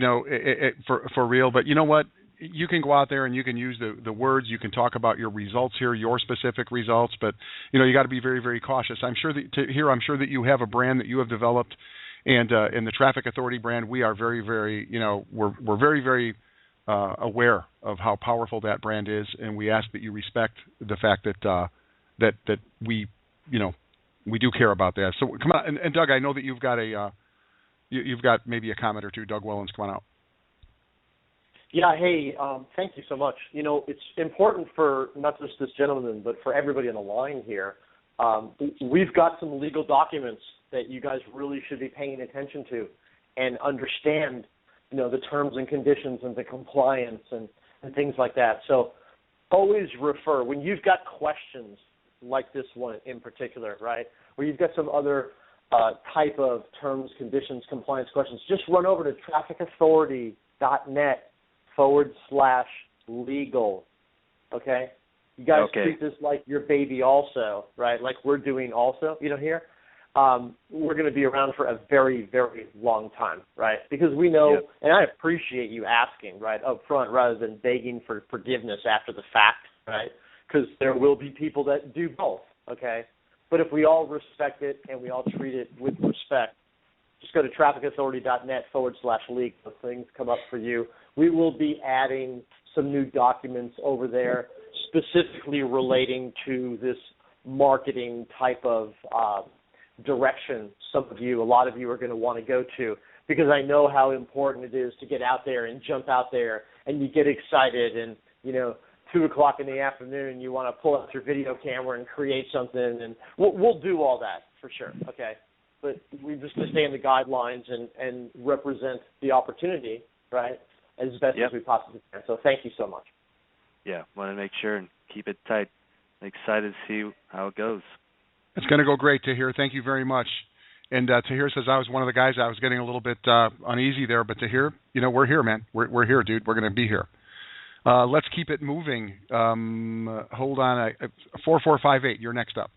For real. But you know what? You can go out there and you can use the words. You can talk about your results here, your specific results. But you got to be very, very cautious. I'm sure that you have a brand that you have developed, and in the Traffic Authority brand, we are very, very we're very, very aware of how powerful that brand is, and we ask that you respect the fact that that we we do care about that. So come on, and Doug, I know that you've got you've got maybe a comment or two. Doug Wellens, come on out. Yeah, hey, thank you so much. It's important for not just this gentleman, but for everybody on the line here. We've got some legal documents that you guys really should be paying attention to and understand, the terms and conditions and the compliance and things like that. So always refer. When you've got questions like this one in particular, right, where you've got some other type of terms, conditions, compliance questions, just run over to trafficauthority.net/legal, okay? You guys treat this like your baby also, right, like we're doing also, here. We're going to be around for a very, very long time, right, because we know, and I appreciate you asking, right, up front rather than begging for forgiveness after the fact, right, because there will be people that do both, okay? But if we all respect it and we all treat it with respect, just go to trafficauthority.net/legal. If things come up for you, we will be adding some new documents over there specifically relating to this marketing type of direction a lot of you are going to want to go to, because I know how important it is to get out there and jump out there and you get excited and, 2 o'clock in the afternoon, you want to pull out your video camera and create something, and we'll do all that for sure, okay? But we just to stay in the guidelines and represent the opportunity, right, as best as we possibly can. So thank you so much. Yeah, want to make sure and keep it tight. I'm excited to see how it goes. It's going to go great, Tahir. Thank you very much. And Tahir says I was one of the guys I was getting a little bit uneasy there, but Tahir, we're here, man. We're here, dude. We're going to be here. Let's keep it moving. Hold on. 4458, you're next up.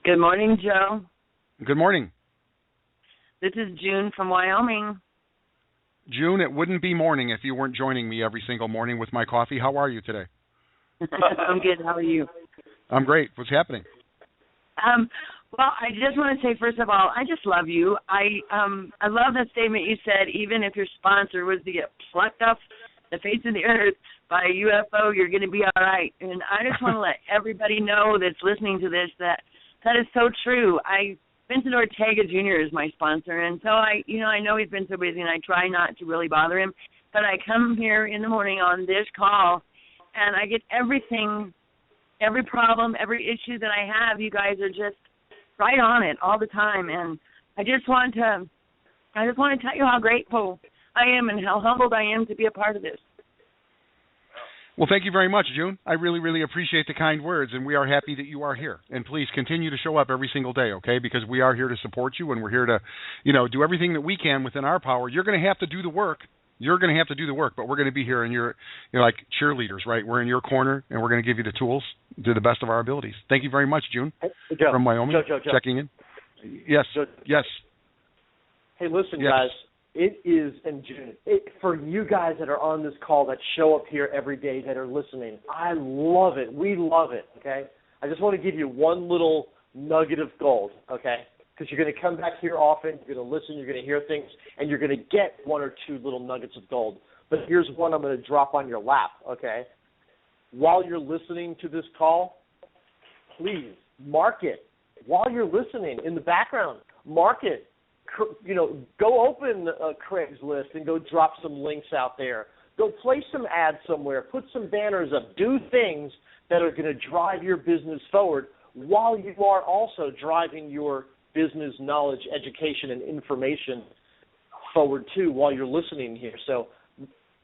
Good morning, Joe. Good morning. This is June from Wyoming. June, it wouldn't be morning if you weren't joining me every single morning with my coffee. How are you today? I'm good. How are you? I'm great. What's happening? Well, I just want to say, first of all, I just love you. I love that statement you said, even if your sponsor was to get plucked off the face of the earth by a UFO, you're going to be all right. And I just want to let everybody know that's listening to this that is so true. Vincent Ortega Jr. is my sponsor, and so I know he's been so busy, and I try not to really bother him, but I come here in the morning on this call, and I get everything, every problem, every issue that I have. You guys are just right on it all the time, and I just want to tell you how grateful I am and how humbled I am to be a part of this. Well, thank you very much, June. I really, really appreciate the kind words, and we are happy that you are here. And please continue to show up every single day, okay? Because we are here to support you, and we're here to, do everything that we can within our power. You're going to have to do the work. But we're going to be here, and you're like cheerleaders, right? We're in your corner, and we're going to give you the tools to do the best of our abilities. Thank you very much, June, Joe, from Wyoming, Joe. checking in. Yes, yes. Hey, listen, yes. guys. It is, and June, for you guys that are on this call that show up here every day that are listening, I love it. We love it, okay? I just want to give you one little nugget of gold, okay? Because you're going to come back here often, you're going to listen, you're going to hear things, and you're going to get one or two little nuggets of gold. But here's one I'm going to drop on your lap, okay? While you're listening to this call, please mark it. While you're listening in the background, mark it. Go open Craigslist and go drop some links out there. Go place some ads somewhere. Put some banners up. Do things that are going to drive your business forward while you are also driving your business knowledge, education, and information forward too while you're listening here. So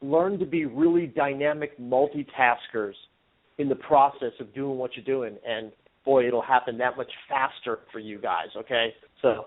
learn to be really dynamic multitaskers in the process of doing what you're doing, and boy, it'll happen that much faster for you guys, okay? So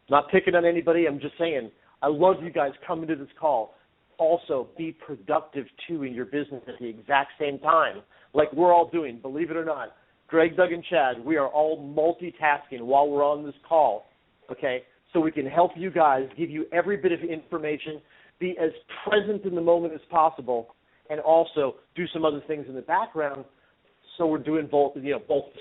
not picking on anybody. I'm just saying I love you guys coming to this call. Also, be productive, too, in your business at the exact same time, like we're all doing, believe it or not. Greg, Doug, and Chad, we are all multitasking while we're on this call, okay, so we can help you guys, give you every bit of information, be as present in the moment as possible, and also do some other things in the background so we're doing both at the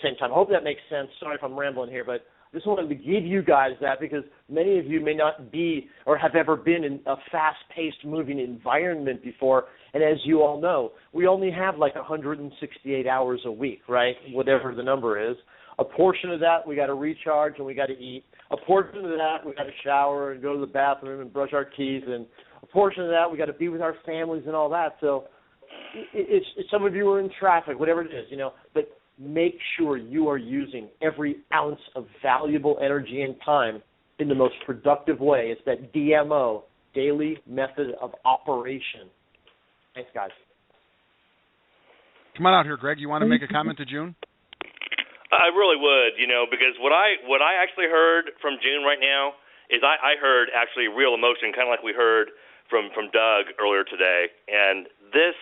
same time. I hope that makes sense. Sorry if I'm rambling here, but just wanted to give you guys that because many of you may not be or have ever been in a fast-paced moving environment before. And as you all know, we only have like 168 hours a week, right? Whatever the number is. A portion of that we got to recharge and we got to eat. A portion of that we got to shower and go to the bathroom and brush our teeth. And a portion of that we got to be with our families and all that. So it's some of you are in traffic, whatever it is, but make sure you are using every ounce of valuable energy and time in the most productive way. It's that DMO, daily method of operation. Thanks, guys. Come on out here, Greg. You want to make a comment to June? I really would, because what I actually heard from June right now is I heard actually real emotion, kind of like we heard from Doug earlier today. And this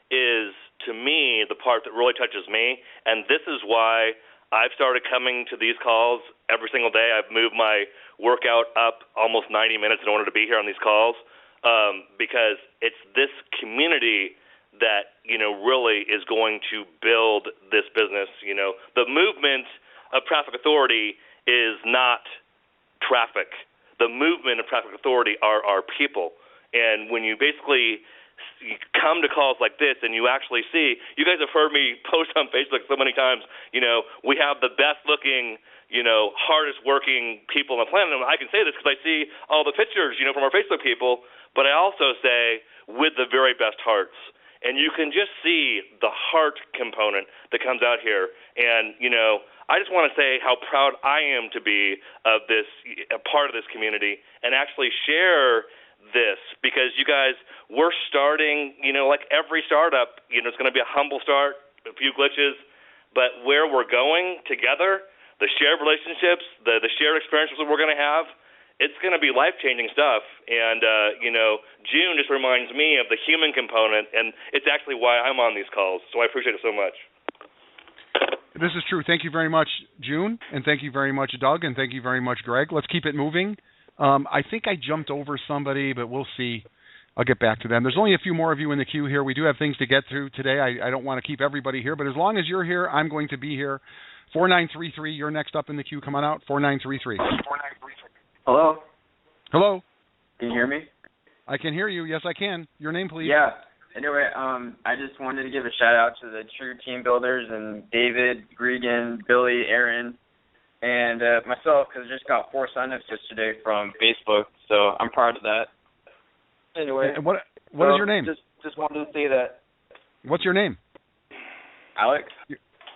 is, to me, the part that really touches me, and this is why I've started coming to these calls every single day. I've moved my workout up almost 90 minutes in order to be here on these calls, because it's this community that, really is going to build this business. The movement of traffic authority is not traffic. The movement of traffic authority are our people. And when you basically come to calls like this and you actually see, you guys have heard me post on Facebook so many times, we have the best looking, hardest working people on the planet. And I can say this because I see all the pictures, from our Facebook people, but I also say with the very best hearts. And you can just see the heart component that comes out here. And, I just want to say how proud I am to be of this, a part of this community, and actually share this, because you guys, we're starting, like every startup, it's going to be a humble start, a few glitches, but where we're going together, the shared relationships, the shared experiences that we're going to have, it's going to be life-changing stuff. And, June just reminds me of the human component, and it's actually why I'm on these calls. So I appreciate it so much. This is true. Thank you very much, June, and thank you very much, Doug, and thank you very much, Greg. Let's keep it moving. I think I jumped over somebody, but we'll see. I'll get back to them. There's only a few more of you in the queue here. We do have things to get through today. I don't want to keep everybody here, but as long as you're here, I'm going to be here. 4933, you're next up in the queue. Come on out. 4933. Hello? Hello? Can you hear me? I can hear you. Yes, I can. Your name, please. Yeah. Anyway, I just wanted to give a shout-out to the True Team Builders and David, Gregan, Billy, Aaron, and myself, because I just got 4 sign-ups yesterday from Facebook, so I'm proud of that. Anyway. What is your name? Just wanted to say that. What's your name? Alex.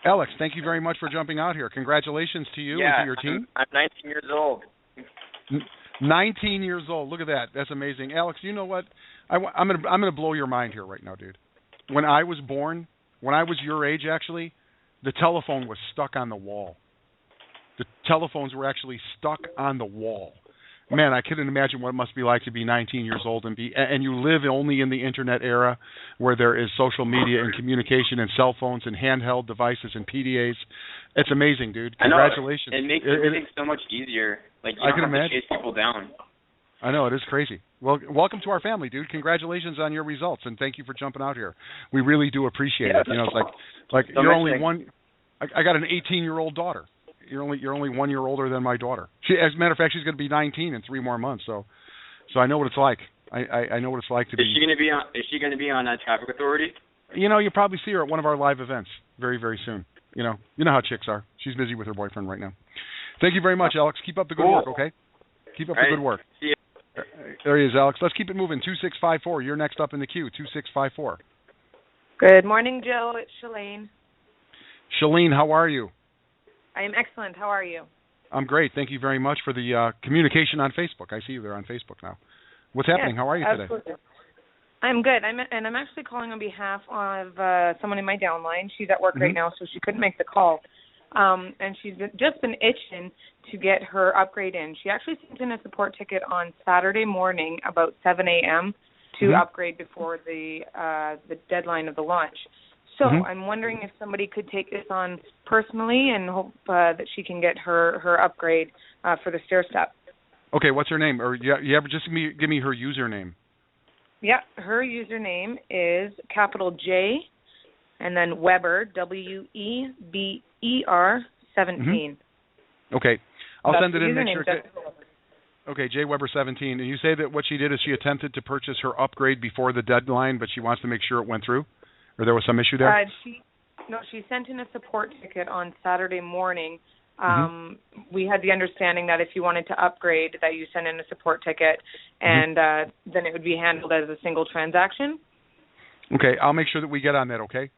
Alex, thank you very much for jumping out here. Congratulations to you and to your team. I'm 19 years old. 19 years old. Look at that. That's amazing. Alex, you know what? I'm gonna blow your mind here right now, dude. When I was born, when I was your age, actually, the telephone was stuck on the wall. The telephones were actually stuck on the wall. Man, I couldn't imagine what it must be like to be 19 years old and you live only in the internet era where there is social media and communication and cell phones and handheld devices and PDAs. It's amazing, dude. Congratulations. I know. It makes everything so much easier. Like, you don't have to chase people down. I know, it is crazy. Well, welcome to our family, dude. Congratulations on your results, and thank you for jumping out here. We really do appreciate it. You know, it's like so you're only one. I got an 18-year-old daughter. You're only 1 year older than my daughter. As a matter of fact, she's going to be 19 in 3 more months. So I know what it's like. I know what it's like to be. Is she going to be on Traffic Authority? You know, you'll probably see her at one of our live events very, very soon. You know how chicks are. She's busy with her boyfriend right now. Thank you very much, Alex. Keep up the good work, okay? Keep up the good work. See you. There he is, Alex. Let's keep it moving. 2654. You're next up in the queue. 2654. Good morning, Joe. It's Shalane. Shalene, how are you? I am excellent. How are you? I'm great. Thank you very much for the communication on Facebook. I see you there on Facebook now. What's happening? How are you today? Absolutely. I'm good. I'm actually calling on behalf of someone in my downline. She's at work right now, so she couldn't make the call. And she's just been itching to get her upgrade in. She actually sent in a support ticket on Saturday morning about 7 a.m. to upgrade before the deadline of the launch. So I'm wondering if somebody could take this on personally and hope that she can get her upgrade for the stair step. Okay, what's her name? Or you ever just give me her username? Yeah, her username is capital J and then Weber, WEBER 17. Okay, I'll send it in. Make sure. Okay, J Weber 17. And you say that what she did is she attempted to purchase her upgrade before the deadline, but she wants to make sure it went through, or there was some issue there. She sent in a support ticket on Saturday morning. We had the understanding that if you wanted to upgrade, that you send in a support ticket, and then it would be handled as a single transaction. Okay, I'll make sure that we get on that. Okay.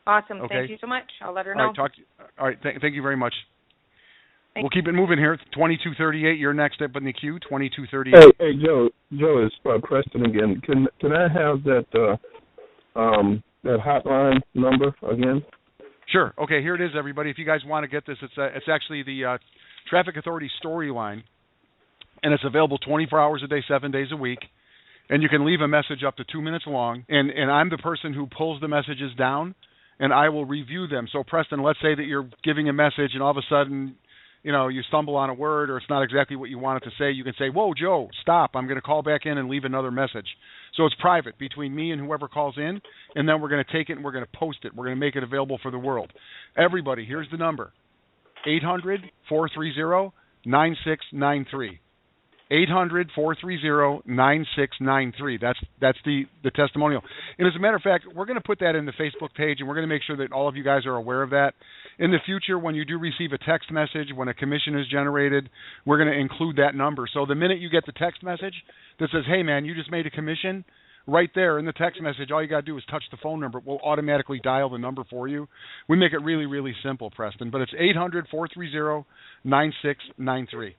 Awesome. Okay. Thank you so much. I'll let her know. All right. Thank you very much. We'll keep it moving here. 2238. You're next up in the queue. 2238. Hey, Joe. Joe, it's Preston again. Can I have that that hotline number again? Sure. Okay, here it is, everybody. If you guys want to get this, it's actually the Traffic Authority Storyline, and it's available 24 hours a day, 7 days a week. And you can leave a message up to 2 minutes long, and I'm the person who pulls the messages down, and I will review them. So, Preston, let's say that you're giving a message, and all of a sudden, you stumble on a word, or it's not exactly what you wanted to say. You can say, "Whoa, Joe, stop! I'm going to call back in and leave another message." So it's private between me and whoever calls in, and then we're going to take it and we're going to post it. We're going to make it available for the world. Everybody, here's the number: 800-430-9693. 800-430-9693. That's the testimonial. And as a matter of fact, we're going to put that in the Facebook page, and we're going to make sure that all of you guys are aware of that. In the future, when you do receive a text message, when a commission is generated, we're going to include that number. So the minute you get the text message that says, "Hey, man, you just made a commission," right there in the text message, all you got to do is touch the phone number. We'll automatically dial the number for you. We make it really, really simple, Preston. But it's 800-430-9693.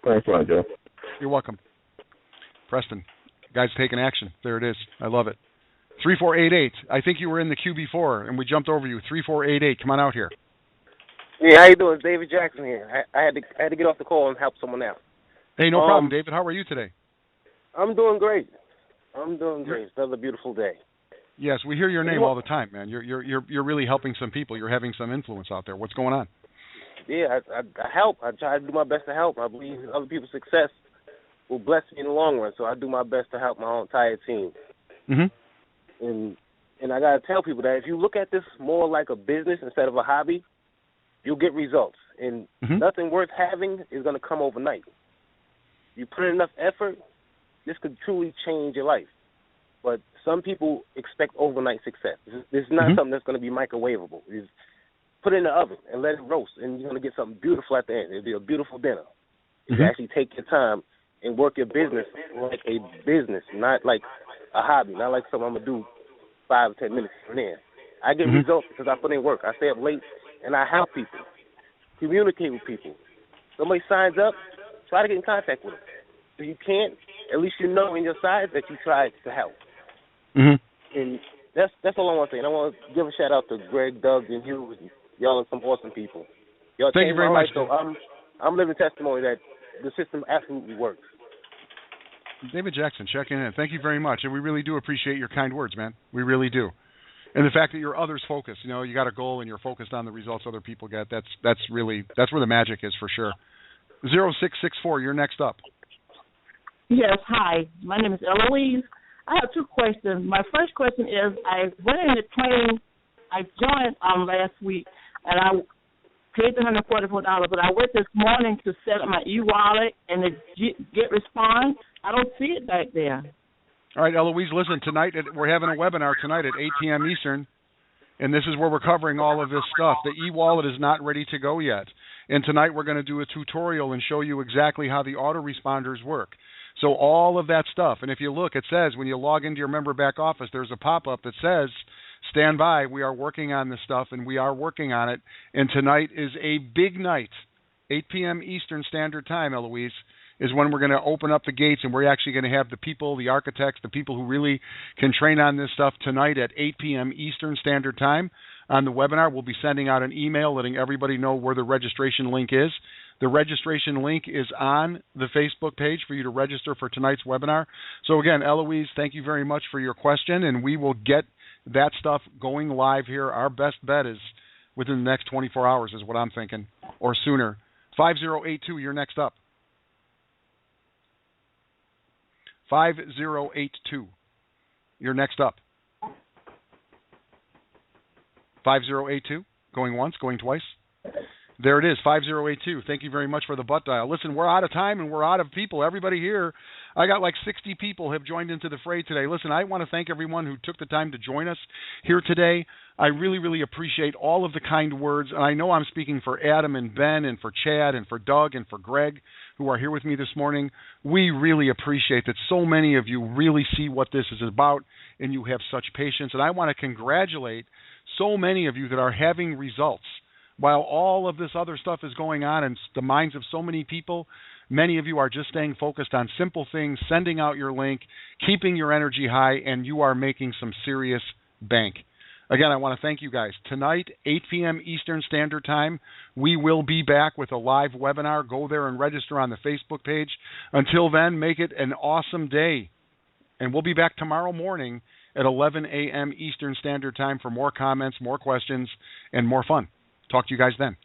Thanks a lot, Joe. You're welcome. Preston, guys taking action. There it is. I love it. 3488. I think you were in the queue before, and we jumped over you. 3488. Come on out here. Yeah, how you doing? It's David Jackson here. I had to get off the call and help someone out. Hey, no problem, David. How are you today? I'm doing great. It's another beautiful day. Yes, we hear your name all the time, man. You're really helping some people. You're having some influence out there. What's going on? Yeah, I help. I try to do my best to help. I believe other people's success will bless me in the long run, so I do my best to help my whole entire team. Mm-hmm. And I gotta tell people that if you look at this more like a business instead of a hobby, you'll get results. And nothing worth having is gonna come overnight. You put in enough effort, this could truly change your life. But some people expect overnight success. This is not something that's going to be microwavable. It's put it in the oven and let it roast, and you're going to get something beautiful at the end. It'll be a beautiful dinner. You actually take your time and work your business like a business, not like a hobby, not like something I'm going to do 5 or 10 minutes here and there. I get results because I put in work. I stay up late, and I help people, communicate with people. Somebody signs up, try to get in contact with them. If you can't, at least you know in your side that you tried to help. And that's all I want to say. And I want to give a shout out to Greg, Doug, and you. Y'all are some awesome people. Y'all Thank you very much. So I'm living testimony that the system absolutely works. David Jackson checking in. Thank you very much, and we really do appreciate your kind words, man. We really do. And the fact that you're others focused. You know, you got a goal and you're focused on the results other people get. That's where the magic is for sure. 0664, you're next up. Yes, hi. My name is Eloise. I have 2 questions. My first question is, I went in the training, I joined last week, and I paid $144, but I went this morning to set up my e-wallet and the GetResponse. I don't see it back there. All right, Eloise, listen, tonight we're having a webinar tonight at 8 p.m. Eastern, and this is where we're covering all of this stuff. The e-wallet is not ready to go yet, and tonight we're going to do a tutorial and show you exactly how the autoresponders work. So all of that stuff, and if you look, it says when you log into your member back office, there's a pop-up that says, stand by, we are working on this stuff, and we are working on it. And tonight is a big night, 8 p.m. Eastern Standard Time, Eloise, is when we're going to open up the gates, and we're actually going to have the people, the architects, the people who really can train on this stuff tonight at 8 p.m. Eastern Standard Time. On the webinar, we'll be sending out an email letting everybody know where the registration link is. The registration link is on the Facebook page for you to register for tonight's webinar. So again, Eloise, thank you very much for your question, and we will get that stuff going live here. Our best bet is within the next 24 hours is what I'm thinking, or sooner. 5082, you're next up. 5082, you're next up. 5082, going once, going twice. There it is, 5082. Thank you very much for the butt dial. Listen, we're out of time and we're out of people. Everybody here, I got like 60 people have joined into the fray today. Listen, I want to thank everyone who took the time to join us here today. I really, really appreciate all of the kind words. And I know I'm speaking for Adam and Ben and for Chad and for Doug and for Greg who are here with me this morning. We really appreciate that so many of you really see what this is about and you have such patience. And I want to congratulate so many of you that are having results. While all of this other stuff is going on in the minds of so many people, many of you are just staying focused on simple things, sending out your link, keeping your energy high, and you are making some serious bank. Again, I want to thank you guys. Tonight, 8 p.m. Eastern Standard Time, we will be back with a live webinar. Go there and register on the Facebook page. Until then, make it an awesome day. And we'll be back tomorrow morning at 11 a.m. Eastern Standard Time for more comments, more questions, and more fun. Talk to you guys then.